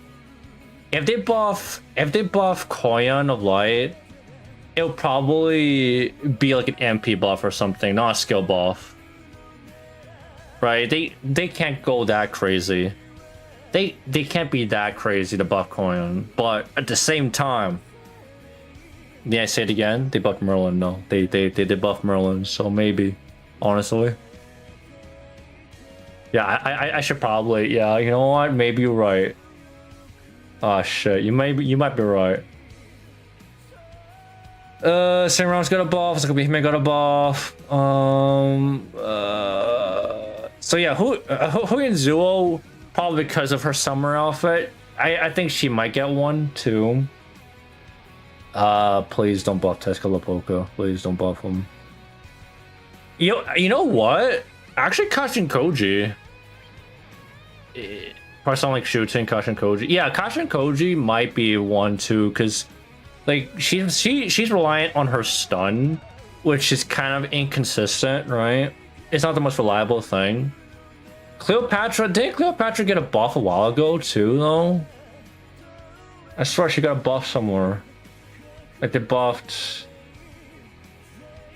If they buff Koyan of Light, it'll probably be like an MP buff or something, not a skill buff. Right? They can't go that crazy. They can't be that crazy to buff Koyan, but at the same time, yeah, I say it again, they buffed Merlin. No, they did buff Merlin, so maybe, honestly. Yeah, I should probably, yeah, you know what? Maybe you're right. Oh shit, you might be right. Same round's got a buff, it's gonna be him got a buff. So yeah, who in Zuo, probably because of her summer outfit. I think she might get one too. Please don't buff Tezcatlipoca. Please don't buff him. You know what? Actually, Kashin Koji. Probably sound like Shooting, Kashin Koji. Yeah, Kashin Koji might be one too, because like she's reliant on her stun, which is kind of inconsistent, right? It's not the most reliable thing. Cleopatra, didn't Cleopatra get a buff a while ago too, though? I swear she got a buff somewhere. Like they buffed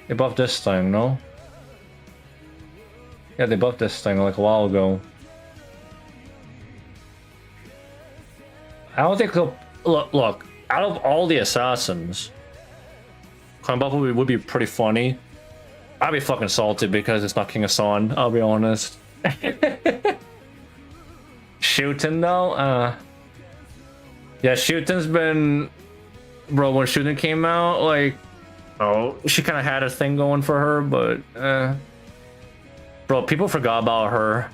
this thing, no? Yeah, they buffed this thing like a while ago. I don't think look, out of all the assassins, Clan Buff would be pretty funny. I'd be fucking salty because it's not King of Son, I'll be honest. Shooting though, yeah, Shooting's been, bro, when Shooting came out, like, oh, she kind of had a thing going for her, but bro, people forgot about her.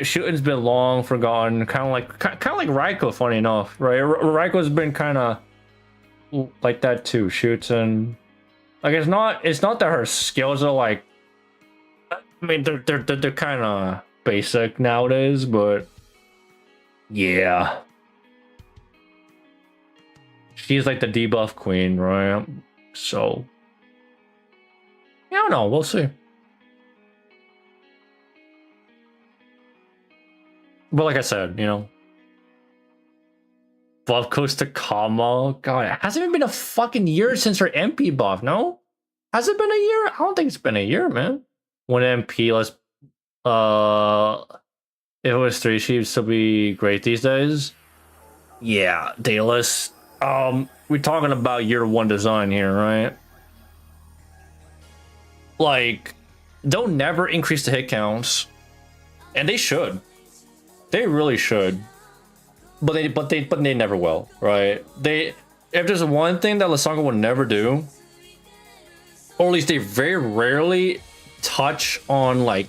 Shooting's been long forgotten, kind of like Raiko, funny enough, right? Raiko's been kind of like that too. Shooting, like, it's not that her skills are like, I mean, they're kind of basic nowadays, but yeah, she's like the debuff queen, right? So yeah, I don't know, we'll see. But like I said, you know, buff goes to Kama. God, it hasn't even been a fucking year since her MP buff, no? Has it been a year? I don't think it's been a year, man. One MP, let's if it was 3, she'd still be great these days. Yeah, Daedalus. We're talking about year 1 design here, right? Like, they'll never increase the hit counts. And they should. They really should, but they never will, right? If there's one thing that Lasanga will never do, or at least they very rarely touch on like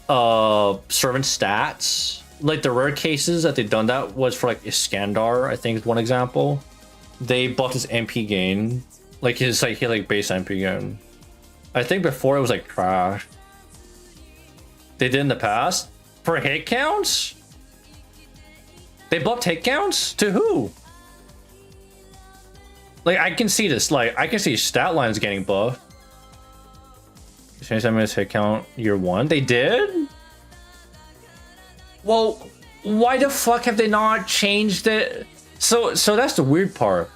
servant stats. Like the rare cases that they've done that was for like Iskandar, I think is one example. They buffed his MP gain, like his like base MP gain. I think before it was like trash. They did in the past. For hit counts? They buffed hit counts? To who? Like, I can see this. Like, I can see stat lines getting buffed. Change that minutes hit count year 1. They did? Well, why the fuck have they not changed it? So that's the weird part.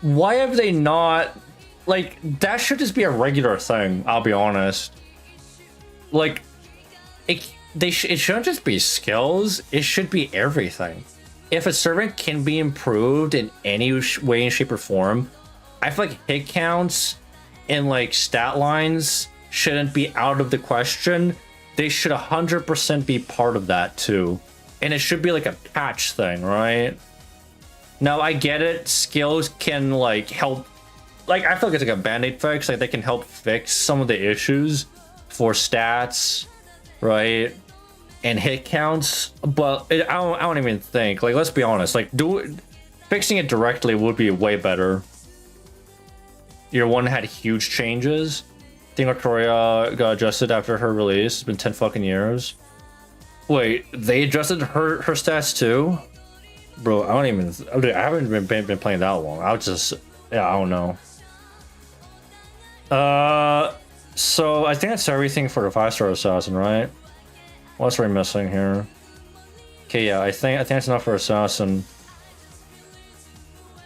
Why have they not... Like, that should just be a regular thing, I'll be honest. Like, it shouldn't just be skills, it should be everything. If a servant can be improved in any way, shape, or form, I feel like hit counts and like stat lines shouldn't be out of the question. They should 100% be part of that too. And it should be like a patch thing, right? Now, I get it, skills can like help, like I feel like it's like a band-aid fix, like they can help fix some of the issues for stats, right? And hit counts, but I don't even think, like, let's be honest, like fixing it directly would be way better. Year 1 had huge changes. I think Artoria got adjusted after her release. It's been 10 fucking years. Wait, they adjusted her stats too? Bro, I haven't been playing that long. I don't know. So I think that's everything for the 5-star assassin, right? What's we missing here? Okay, yeah, I think that's enough for assassin.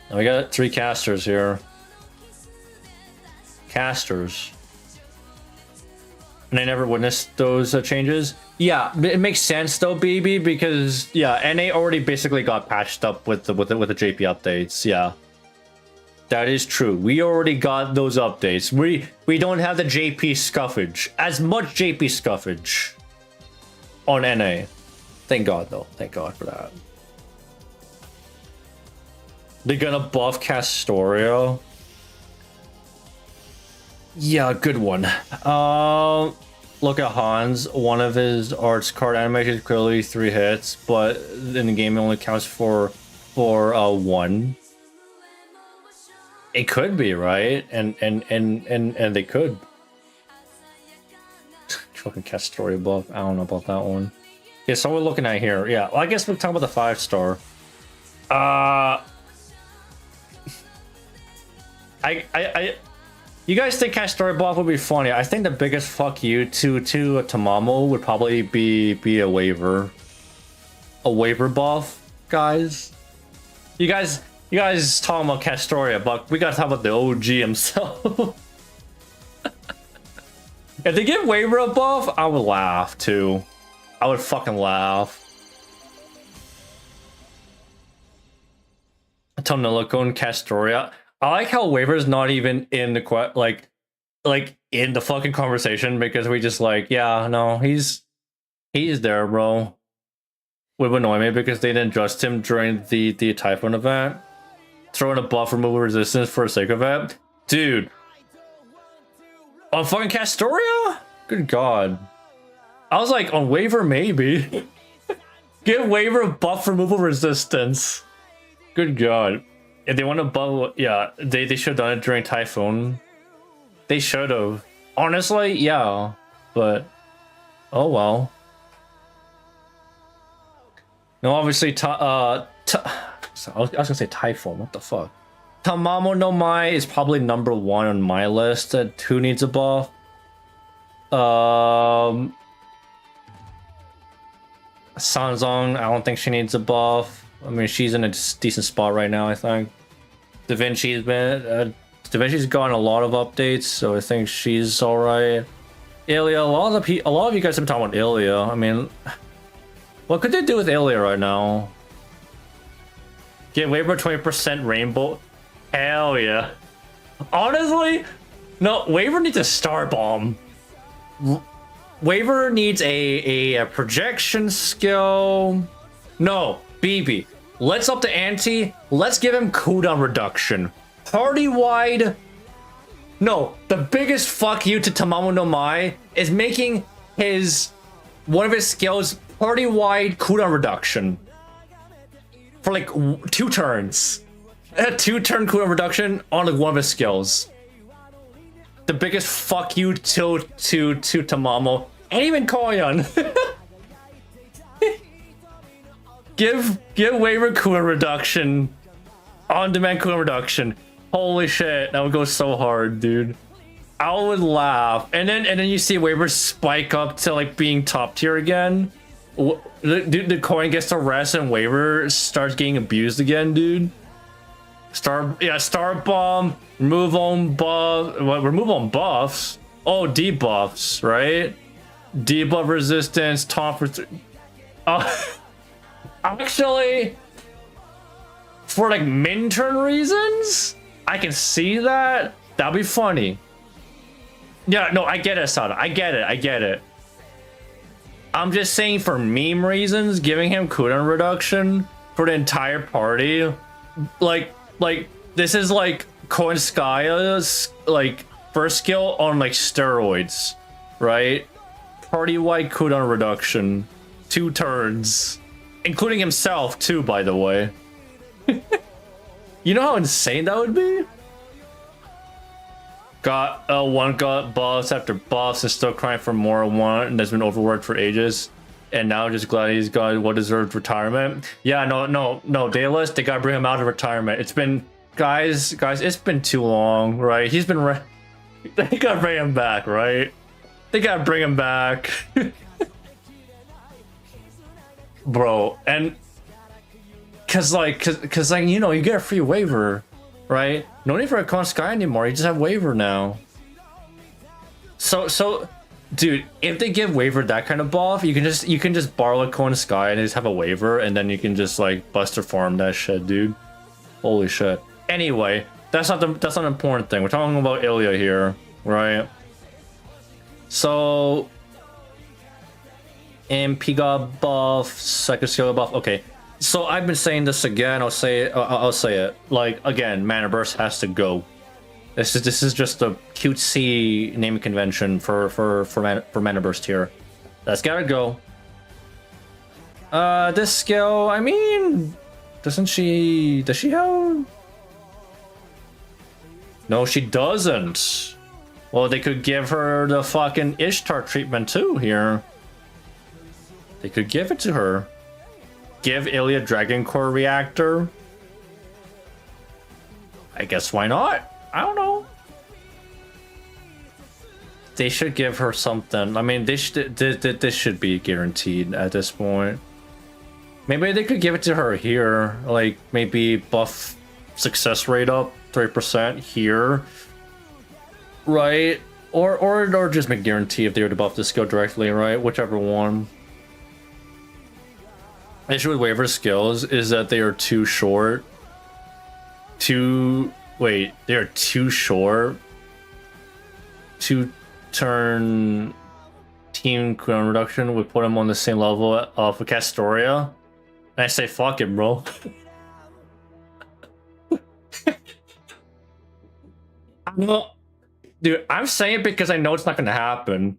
Now we got 3 casters here. Casters. And I never witnessed those changes. Yeah, it makes sense though, baby, because yeah, NA already basically got patched up with the JP updates. Yeah, that is true. We already got those updates. We don't have the JP scuffage, as much JP scuffage on NA. Thank God though. Thank God for that. They're gonna buff Castorio. Yeah, good one. Look at Hans. One of his arts card animations clearly 3 hits, but in the game it only counts for 1. It could be, right? And they could. Fucking Castorio buff. I don't know about that one. Yeah, so we're looking at here. Yeah, well, I guess we'll talk about the 5-star. You guys think Cat Story Buff would be funny? I think the biggest fuck you to Tamamo would probably be a waiver buff, guys. You guys talking about Castoria, but we gotta talk about the OG himself. If they give waiver a buff, I would laugh too. I would fucking laugh. Tonelico and Castoria. I like how waiver's not even in the like in the fucking conversation, because we just like, yeah, no, he's there, bro. Would annoy me because they didn't adjust him during the Typhoon event. Throwing a buff removal resistance for the sake of it. Dude. On fucking Castoria? Good god. I was like, on waiver maybe. Give waiver buff removal resistance. Good god. If they want to buff, yeah, they should have done it during Typhoon. They should have. Honestly, yeah. But, oh well. No, obviously, I was gonna say Typhoon, what the fuck? Tamamo no Mai is probably number 1 on my list. Who needs a buff? Sanzong, I don't think she needs a buff. I mean, she's in a decent spot right now, I think. Da Vinci's gotten a lot of updates, so I think she's alright. Ilya, a lot of you guys have been talking about Ilya. I mean, what could they do with Ilya right now? Get waiver 20% rainbow. Hell yeah. Honestly, no, waiver needs a star bomb. Waiver needs a projection skill. No, BB. Let's up the ante. Let's give him cooldown reduction. Party-wide. No, the biggest fuck you to Tamamo no Mai is making one of his skills party-wide cooldown reduction. For like 2 turns. A 2-turn cooldown reduction on like one of his skills. The biggest fuck you to Tamamo. And even Koyan. Give waiver cooldown reduction. On-demand cooldown reduction. Holy shit, that would go so hard, dude. I would laugh. And then you see waiver spike up to like being top tier again. The coin gets to rest and waiver starts getting abused again, dude. Star bomb, remove on buffs. Oh, debuffs, right? Debuff resistance, top. Actually, for like min-turn reasons, I can see that. That'd be funny. Yeah, no, I get it, Sada. I get it. I'm just saying, for meme reasons, giving him cooldown reduction for the entire party, like this is like Koenskaya's like first skill on like steroids, right? Party-wide cooldown reduction, 2 turns, including himself too, by the way. You know how insane that would be? Got buffs after buffs and still crying for more one, and has been overworked for ages, and now just glad he's got well-deserved retirement. Yeah, no, Daedalus, they gotta bring him out of retirement. It's been, guys, it's been too long, right? He's been, they gotta bring him back, right? They gotta bring him back. Bro, and cause you know, you get a free waiver, right? No need for a con sky anymore. You just have waiver now. So, dude, if they give waiver that kind of buff, you can just borrow a con sky and just have a waiver, and then you can just like buster farm that shit, dude. Holy shit. Anyway, that's not an important thing. We're talking about Ilya here, right? So, MP got buff, second skill buff. Okay. So I've been saying this again. I'll say it. Like again, Mana Burst has to go. This is just a cutesy naming convention for Mana Burst here. That's gotta go. This skill. I mean, does she have? No, she doesn't. Well, they could give her the fucking Ishtar treatment too here. They could give it to her. Give Ilya Dragon Core reactor. I guess why not? I don't know. They should give her something. I mean, this should be guaranteed at this point. Maybe they could give it to her here. Like, maybe buff success rate up 3% here. Right? Or just make guarantee if they were to buff the skill directly, right? Whichever one. The issue with waiver skills is that they are too short. Wait, they are too short to turn team cooldown reduction would put them on the same level of Castoria. And I say, fuck it, bro. No, dude, I'm saying it because I know it's not gonna happen,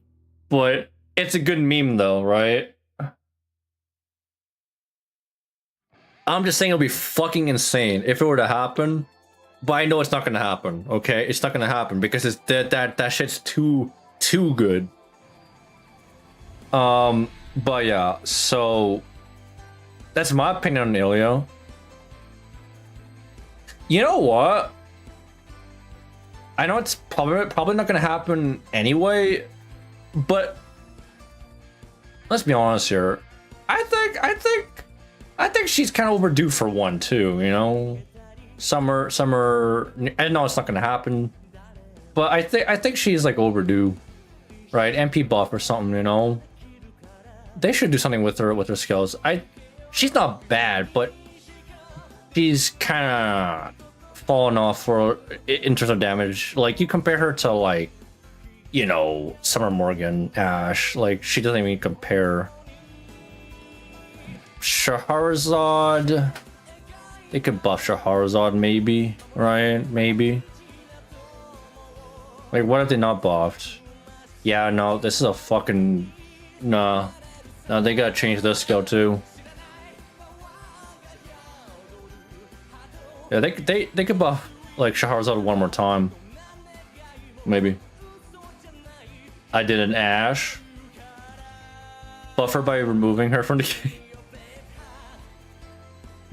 but it's a good meme though, right? I'm just saying it'll be fucking insane if it were to happen, but I know it's not gonna happen. Okay, it's not gonna happen because it's that shit's too good. But yeah, so that's my opinion on Ilya. You know what? I know it's probably not gonna happen anyway, but let's be honest here. I think she's kind of overdue for one too. You know, summer. I know it's not gonna happen, but I think she's like overdue, right? MP buff or something. You know, they should do something with her skills. She's not bad, but she's kind of fallen off in terms of damage. Like, you compare her to, like, you know, Summer Morgan, Ashe, like, she doesn't even compare. Shahrazad, they could buff Shahrazad maybe, right? Maybe. Like, what if they not buffed? Yeah, no, this is a fucking nah. No, they gotta change this skill too. Yeah, they could buff like Shahrazad one more time. Maybe. I did an Ashe. Buff her by removing her from the game.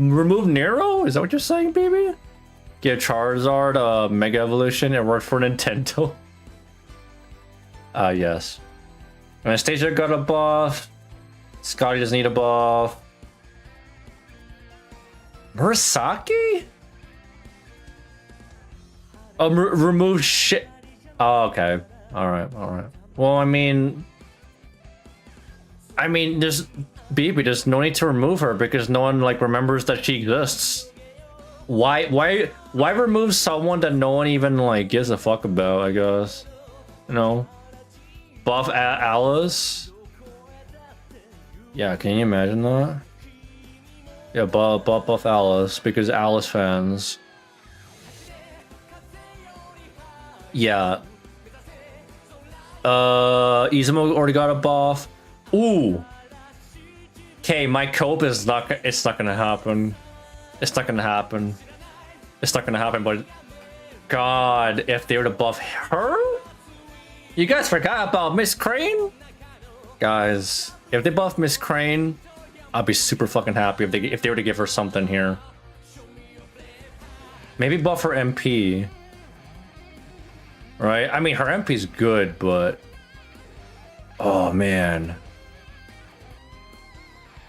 Remove Nero? Is that what you're saying, baby? Give Charizard a Mega Evolution. It worked for Nintendo. Yes. Anastasia got a buff. Scotty doesn't need a buff. Murasaki? Oh, remove shit. Oh, okay. All right. Well, I mean, there's no need to remove her because no one like remembers that she exists. Why remove someone that no one even like gives a fuck about? I guess, you know. Buff Alice. Yeah, can you imagine that? Yeah, buff Alice because Alice fans. Yeah. Izumo already got a buff. Ooh. Okay, my cope is not. It's not gonna happen. It's not gonna happen. It's not gonna happen. But God, if they were to buff her, you guys forgot about Miss Crane. Guys, if they buff Miss Crane, I'll be super fucking happy if they were to give her something here. Maybe buff her MP. Right? I mean, her MP's good, but oh man.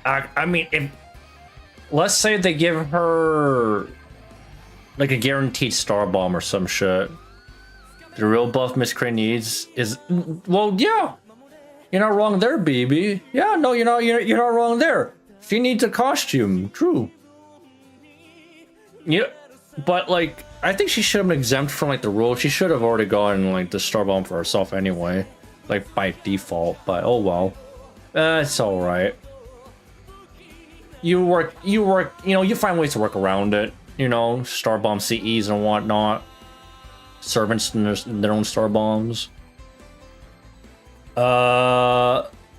I mean, if let's say they give her like a guaranteed star bomb or some shit. The real buff Miss Crane needs is, well, yeah. You're not wrong there, BB. Yeah, no, you're not wrong there. She needs a costume, true. Yeah, but like, I think she should have been exempt from like the rule. She should have already gotten like the star bomb for herself anyway, like by default. But oh well, it's all right. You work. You know, you find ways to work around it. You know, star bomb CEs and whatnot. Servants and their own star bombs.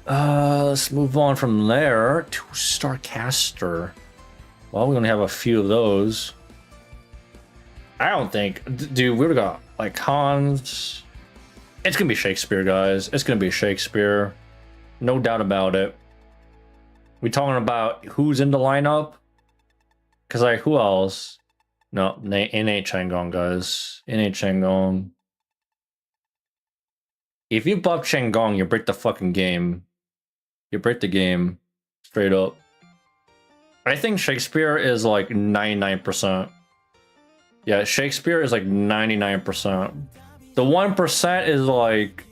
Let's move on from there. 2-star caster. Well, we only have a few of those. I don't think, dude, we've got like Hans. It's gonna be Shakespeare, guys. It's gonna be Shakespeare, no doubt about it. We talking about who's in the lineup? Cause like who else? No, NA Changong, guys. NA Changong. If you buff Changong, you break the fucking game. You break the game. Straight up. I think Shakespeare is like 99%. Yeah, Shakespeare is like 99%. The 1% is like...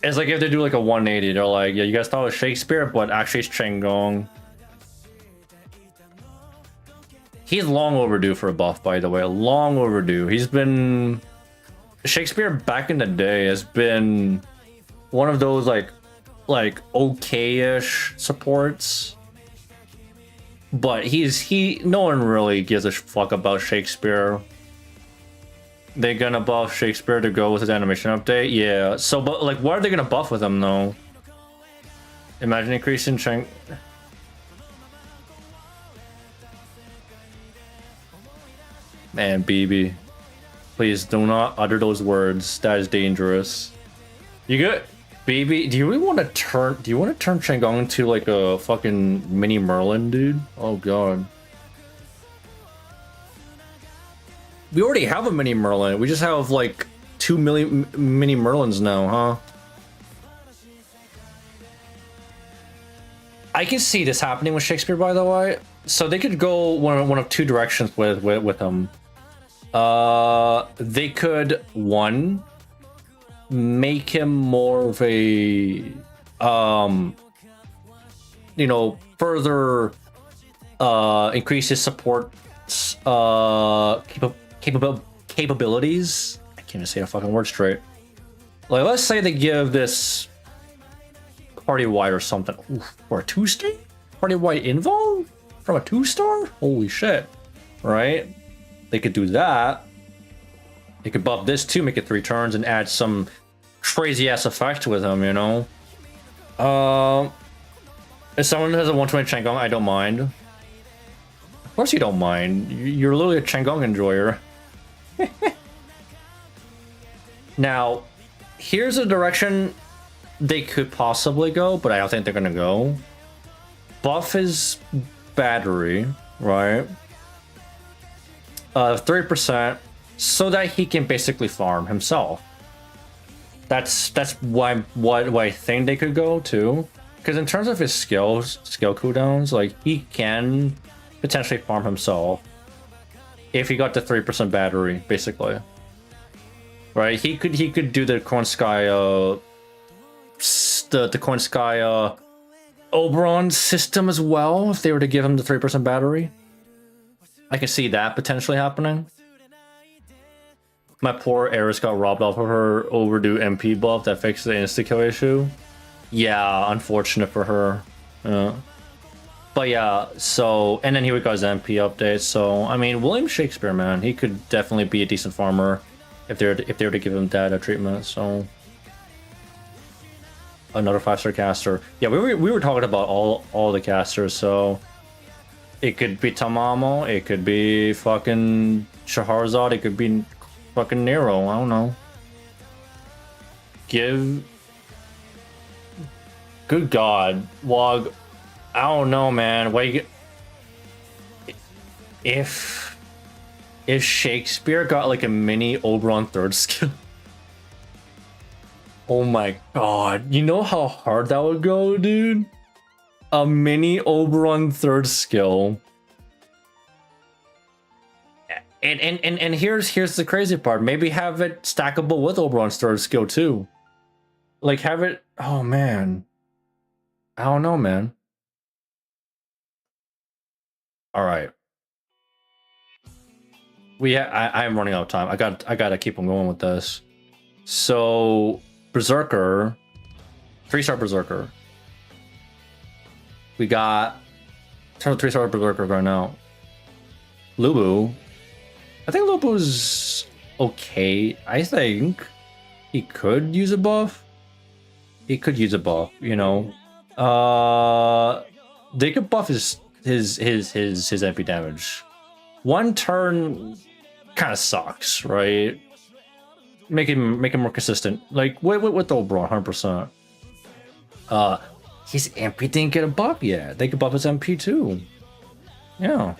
It's like if they do like a 180, they're like, yeah, you guys thought it was Shakespeare, but actually it's Changong. He's long overdue for a buff, by the way. Long overdue. He's been... Shakespeare back in the day has been one of those like okay-ish supports. But no one really gives a fuck about Shakespeare. They're gonna buff Shakespeare to go with his animation update? Yeah. So, but like, what are they gonna buff with him though? Imagine increasing Chang... Man, BB. Please do not utter those words. That is dangerous. You good? BB, do you really want to turn... Do you want to turn Changong into like a fucking mini Merlin, dude? Oh god. We already have a mini Merlin. We just have like 2 million mini Merlins now, huh? I can see this happening with Shakespeare, by the way. So they could go one of two directions with him. They could, one, make him more of a, you know, further increase his support capabilities. I can't even say a fucking word straight. Like, let's say they give this party-wide or something. Oof, or a 2-star? Party-wide invul? From a 2-star? Holy shit. Right? They could do that. They could buff this too, make it 3 turns, and add some crazy-ass effect with him, you know? If someone has a 120 Changong, I don't mind. Of course you don't mind. You're literally a Changong enjoyer. Now, here's a direction they could possibly go, but I don't think they're gonna go. Buff his battery, right? 3%, so that he can basically farm himself. That's what I think they could go to. Because in terms of his skill cooldowns, like, he can potentially farm himself if he got the 3% battery, basically. Right? He could do the Kornskaya the Kornskaya Oberon system as well if they were to give him the 3% battery. I can see that potentially happening. My poor Eris got robbed off of her overdue MP buff that fixed the insta-kill issue. Yeah, unfortunate for her. Yeah. But yeah, so, and then he got his MP update, so, I mean, William Shakespeare, man, he could definitely be a decent farmer if they were to give him data treatment, so. Another 5-star caster. Yeah, we were talking about all the casters, so. It could be Tamamo, it could be fucking Shahrazad, it could be fucking Nero, I don't know. Good god, Wog. I don't know, man. If Shakespeare got like a mini Oberon 3rd skill. Oh my god. You know how hard that would go, dude? A mini Oberon 3rd skill. And here's the crazy part. Maybe have it stackable with Oberon's 3rd skill too. Like have it, oh man. I don't know, man. All right. I'm running out of time. I gotta keep on going with this. So Berserker, 3-star Berserker. We got 3-star Berserker right now. Lubu. I think Lubu's okay. I think he could use a buff. He could use a buff, you know. They could buff his MP damage. 1 turn kind of sucks, right? Make him more consistent. Like with the Oberon, 100%. His MP didn't get a buff yet. They could buff his MP too. Yeah.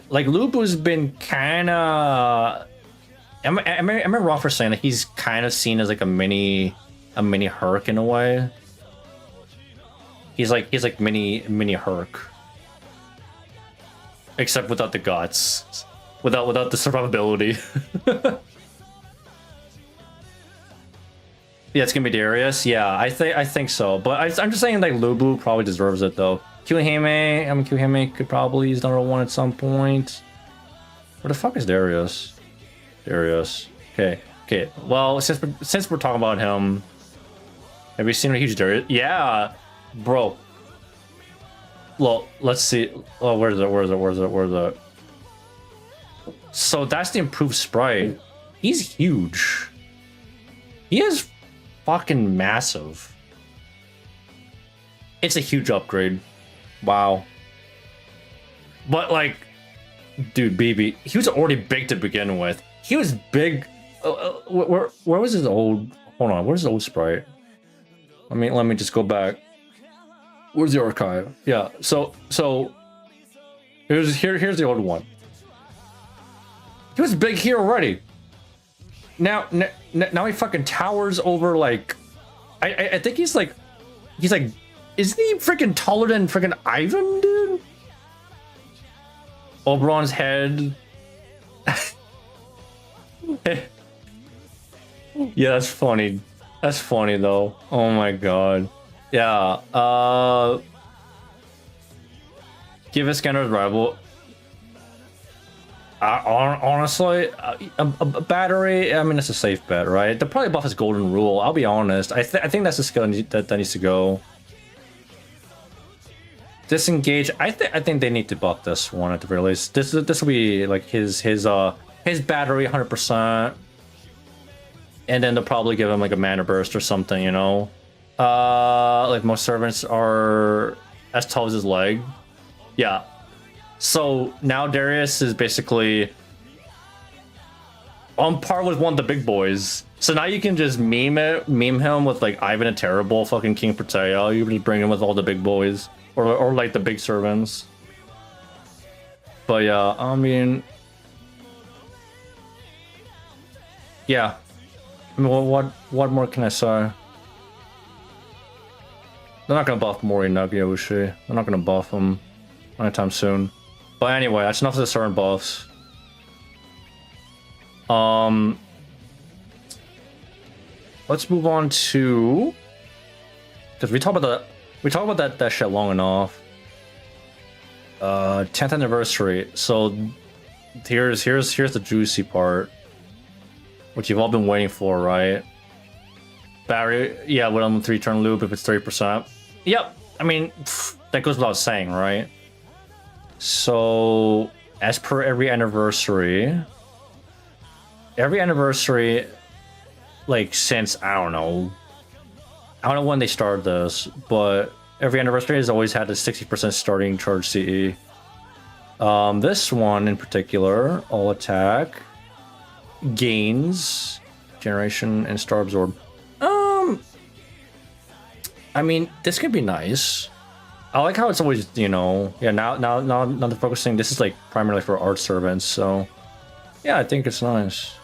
Like Lubu's been kind of. Am I wrong for saying that he's kind of seen as like a mini Herc in a way? He's like mini Herc, except without the guts, without the survivability. Yeah, it's gonna be Darius. Yeah, I think so. But I'm just saying like Lubu probably deserves it though. Kuhime, I mean Kuhime could probably use number 1 at some point. Where the fuck is Darius? Darius. Okay. Well, since we're talking about him, have you seen a huge Darius? Yeah, bro. Well, let's see. Oh, where's it? So that's the improved sprite. He's huge. He is fucking massive. It's a huge upgrade. Wow. But like, dude, BB, he was already big to begin with. He was big. Where was his old? Hold on, where's the old sprite? Let me just go back. Where's the archive? Yeah. So here's the old one. He was big here already. Now he fucking towers over like. I think he's like, isn't he freaking taller than freaking Ivan, dude? Oberon's head. Yeah, that's funny. That's funny though. Oh my god. Yeah. Give a Scanner's rival. Honestly, a battery. I mean, it's a safe bet, right? They'll probably buff his golden rule. I'll be honest. I think that's the skill that needs to go. Disengage. I think they need to buff this one at the very least. This will be like his battery 100%, and then they'll probably give him like a mana burst or something, you know. Like most servants are as tall as his leg. Yeah. So now Darius is basically on par with one of the big boys. So now you can just meme him with like Ivan the Terrible, fucking King Protea. You just bring him with all the big boys or like the big servants. But yeah, I mean, yeah. I mean, what more can I say? They're not gonna buff Mori Nagiyushi. They're not gonna buff him anytime soon. But anyway, that's enough of the certain buffs. Let's move on to, because we talked about that shit long enough. 10th anniversary. So here's the juicy part, which you've all been waiting for, right? Battery, yeah, with on 3-turn loop if it's 30%. Yep. I mean, that goes without saying, right? So, as per every anniversary, like since I don't know when they started this, but every anniversary has always had a 60% starting charge CE. This one in particular, all attack, gains, generation, and star absorb. I mean, this could be nice. I like how it's always, you know, yeah. Now they're focusing. This is like primarily for art servants, so yeah, I think it's nice.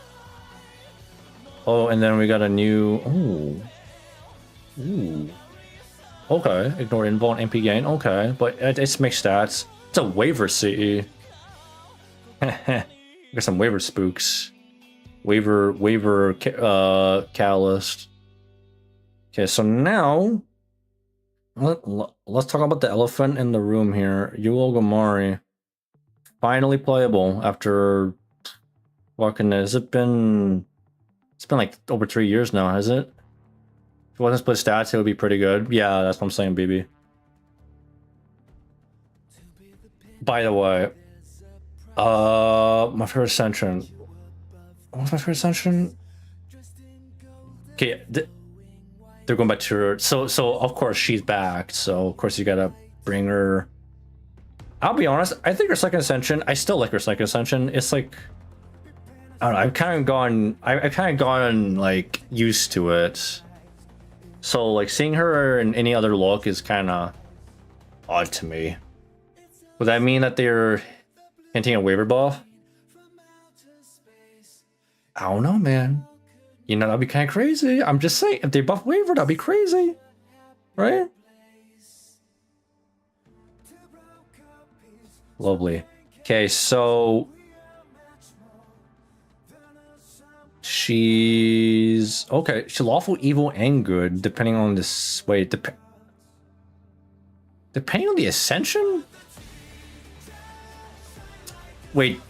Oh, and then we got a new. Ooh. Okay, ignore invuln MP gain. Okay, but it's mixed stats. It's a waiver CE. Got some waiver spooks. Waiver catalyst. Okay, so now let's talk about the elephant in the room here. Yuo Gamari. Finally playable after fucking, has it been, it's been like over 3 years now, has it? If it wasn't split stats, it would be pretty good. Yeah, that's what I'm saying, BB. By the way, my favorite ascension. What's my favorite ascension? Okay, they're going back to her. So of course she's back. So of course you gotta bring her. I'll be honest. I think her second ascension. I still like her second ascension. It's like, I don't know. I've kind of gone like used to it. So like seeing her in any other look is kind of odd to me. Would that mean that they're hinting a waiver buff? I don't know, man. You know, that'd be kind of crazy. I'm just saying, if they buff waiver, that'd be crazy, right? Lovely. Okay, so she's okay. She's lawful, evil, and good, depending on this. Wait, depending on the ascension. Wait.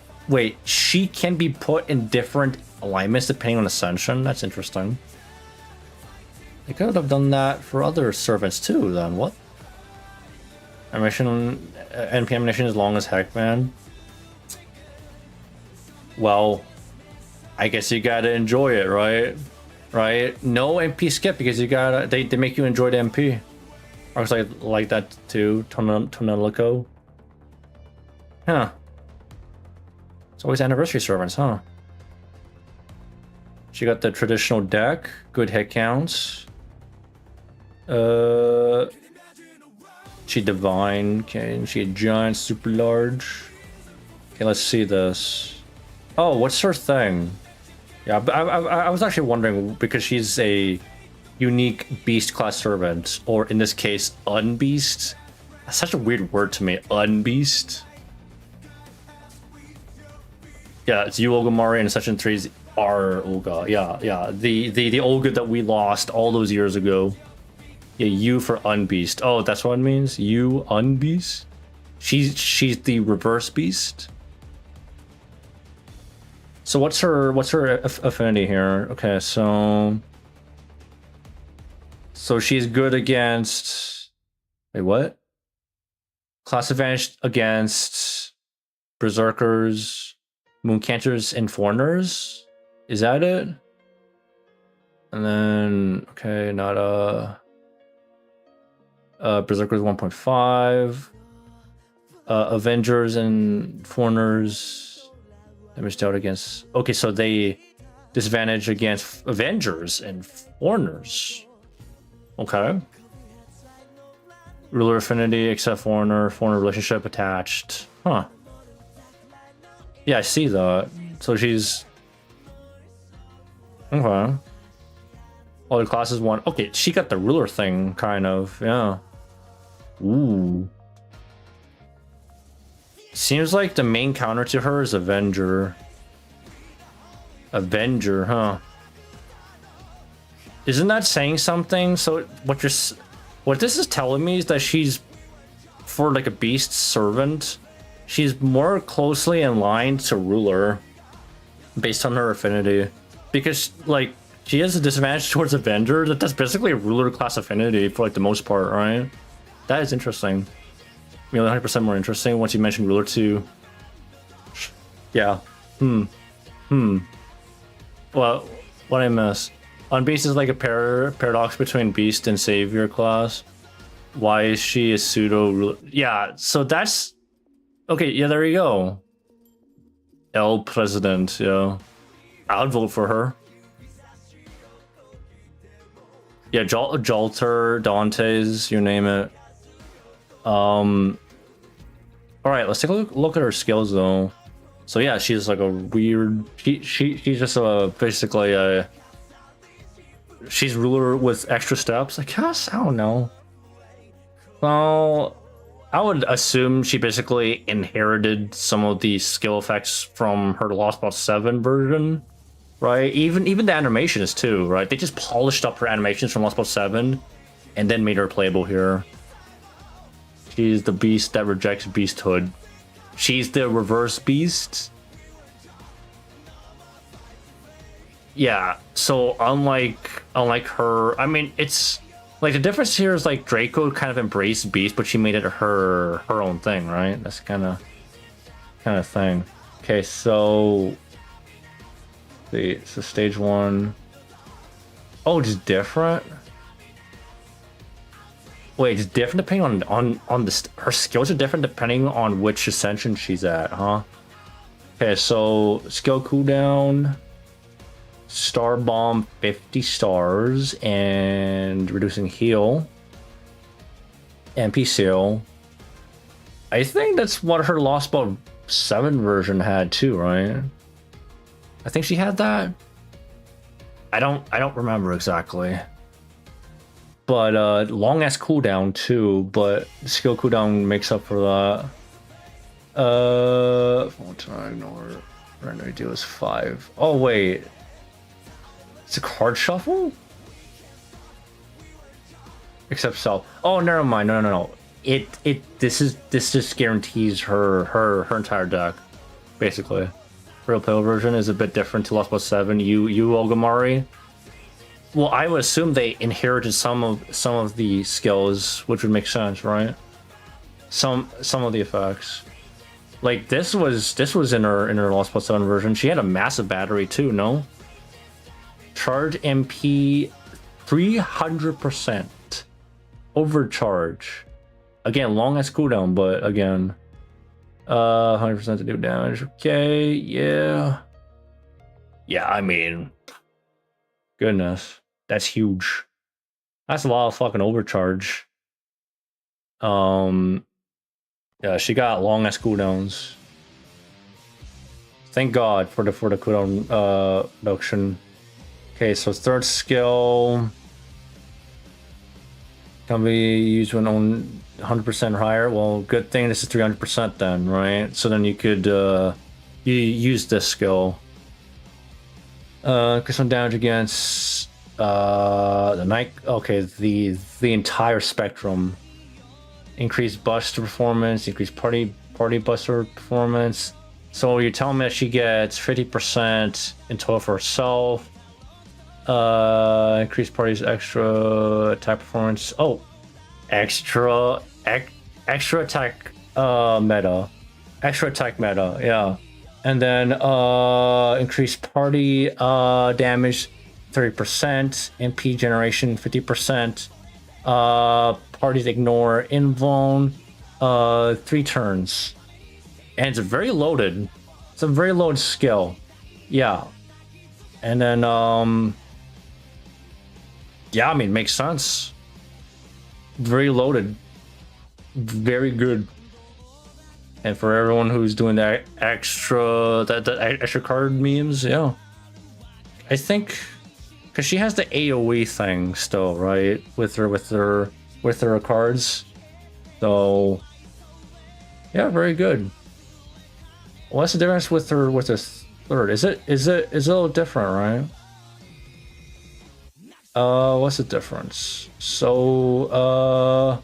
She can be put in different alignments depending on ascension. That's interesting. They could have done that for other servants too. Then what? Animation, NP animation is long as heck, man. Well, I guess you gotta enjoy it, right? Right? No MP skip because you gotta. They make you enjoy the MP. I was like that too. Tonelico. Huh. It's always anniversary servants, huh? She got the traditional deck, good hit counts. She divine, okay, and she a giant, super large. Okay, let's see this. Oh, what's her thing? Yeah, I was actually wondering because she's a unique beast class servant, or in this case, unbeast. That's such a weird word to me, unbeast. Yeah, it's you, Olgamari, and Session 3's our Olga. Yeah. The Olga that we lost all those years ago. Yeah, you for unbeast. Oh, that's what it means? You unbeast? She's the reverse beast. So what's her affinity here? Okay, so she's good against. Wait, what? Class advantage against berserkers. Mooncanters and foreigners? Is that it? And then, okay, not berserkers 1.5. Avengers and foreigners. Damage dealt against. Okay, so they disadvantage against Avengers and foreigners. Okay. Ruler affinity, except foreigner relationship attached. Huh. Yeah, I see that. So she's okay. All the classes one. Okay, she got the ruler thing, kind of. Yeah. Ooh. Seems like the main counter to her is Avenger. Avenger, huh? Isn't that saying something? So what this is telling me is that she's for like a beast servant. She's more closely in line to ruler based on her affinity, because like she has a disadvantage towards Avenger. That's basically a ruler class affinity for like the most part, right? That is interesting. I mean, 100% more interesting once you mention ruler too. Yeah. Well, what I miss? Unbeast is like a paradox between beast and savior class. Why is she a pseudo ruler? Yeah, so that's. Okay, yeah, there you go. El President, yeah. I would vote for her. Yeah, Jolter, Dante's, you name it. Alright, let's take a look at her skills though. So yeah, she's like a weird she's just basically a she's ruler with extra steps, I guess. I don't know. Well, I would assume she basically inherited some of the skill effects from her Lost Boss 7 version, right? Even the animations too, right? They just polished up her animations from Lost Boss 7 and then made her playable here. She's the beast that rejects beasthood. She's the reverse beast. Yeah, so unlike her, I mean, it's like the difference here is like Draco kind of embraced beast, but she made it her own thing, right? That's kind of thing. Okay, so stage 1. Oh, it's different. Wait, it's different depending on the her skills are different depending on which ascension she's at, huh? Okay, so skill cooldown. Star Bomb 50 stars and reducing heal. MP seal. I think that's what her Lost Boat 7 version had too, right? I think she had that. I don't remember exactly. But long ass cooldown too, but skill cooldown makes up for that. One time ignore random deal is 5. Oh wait. It's a card shuffle? Except self. Oh, never mind. No. This just guarantees her entire deck, basically. Real Pale version is a bit different to Lost Boat 7. You Ogamari. Well, I would assume they inherited some of the skills, which would make sense, right? Some of the effects. Like this was in her Lost Boat 7 version. She had a massive battery too, no? Charge MP 300%. Overcharge. Again, long as cooldown, but again. 100% to do damage. Okay, yeah. Yeah, I mean, goodness, that's huge. That's a lot of fucking overcharge. Yeah, she got long as cooldowns. Thank God for the cooldown reduction. Okay, so third skill can be used when on 100% higher. Well, good thing this is 300% then, right? So then you could you use this skill. Increase on damage against the night. Okay, the entire spectrum. Increase buster performance. Increase party buster performance. So you're telling me that she gets 50% in total for herself. Increase party's extra attack performance. Oh, extra attack meta. Extra attack meta, yeah. And then increase party damage 30%, MP generation 50%. Parties ignore invuln 3 turns. And it's very loaded. It's a very loaded skill. Yeah. And then yeah, I mean, makes sense. Very loaded. Very good. And for everyone who's doing that extra extra card memes, yeah. I think because she has the AoE thing still, right? With her cards. So yeah, very good. What's the difference with her third? Is it a little different, right? What's the difference? So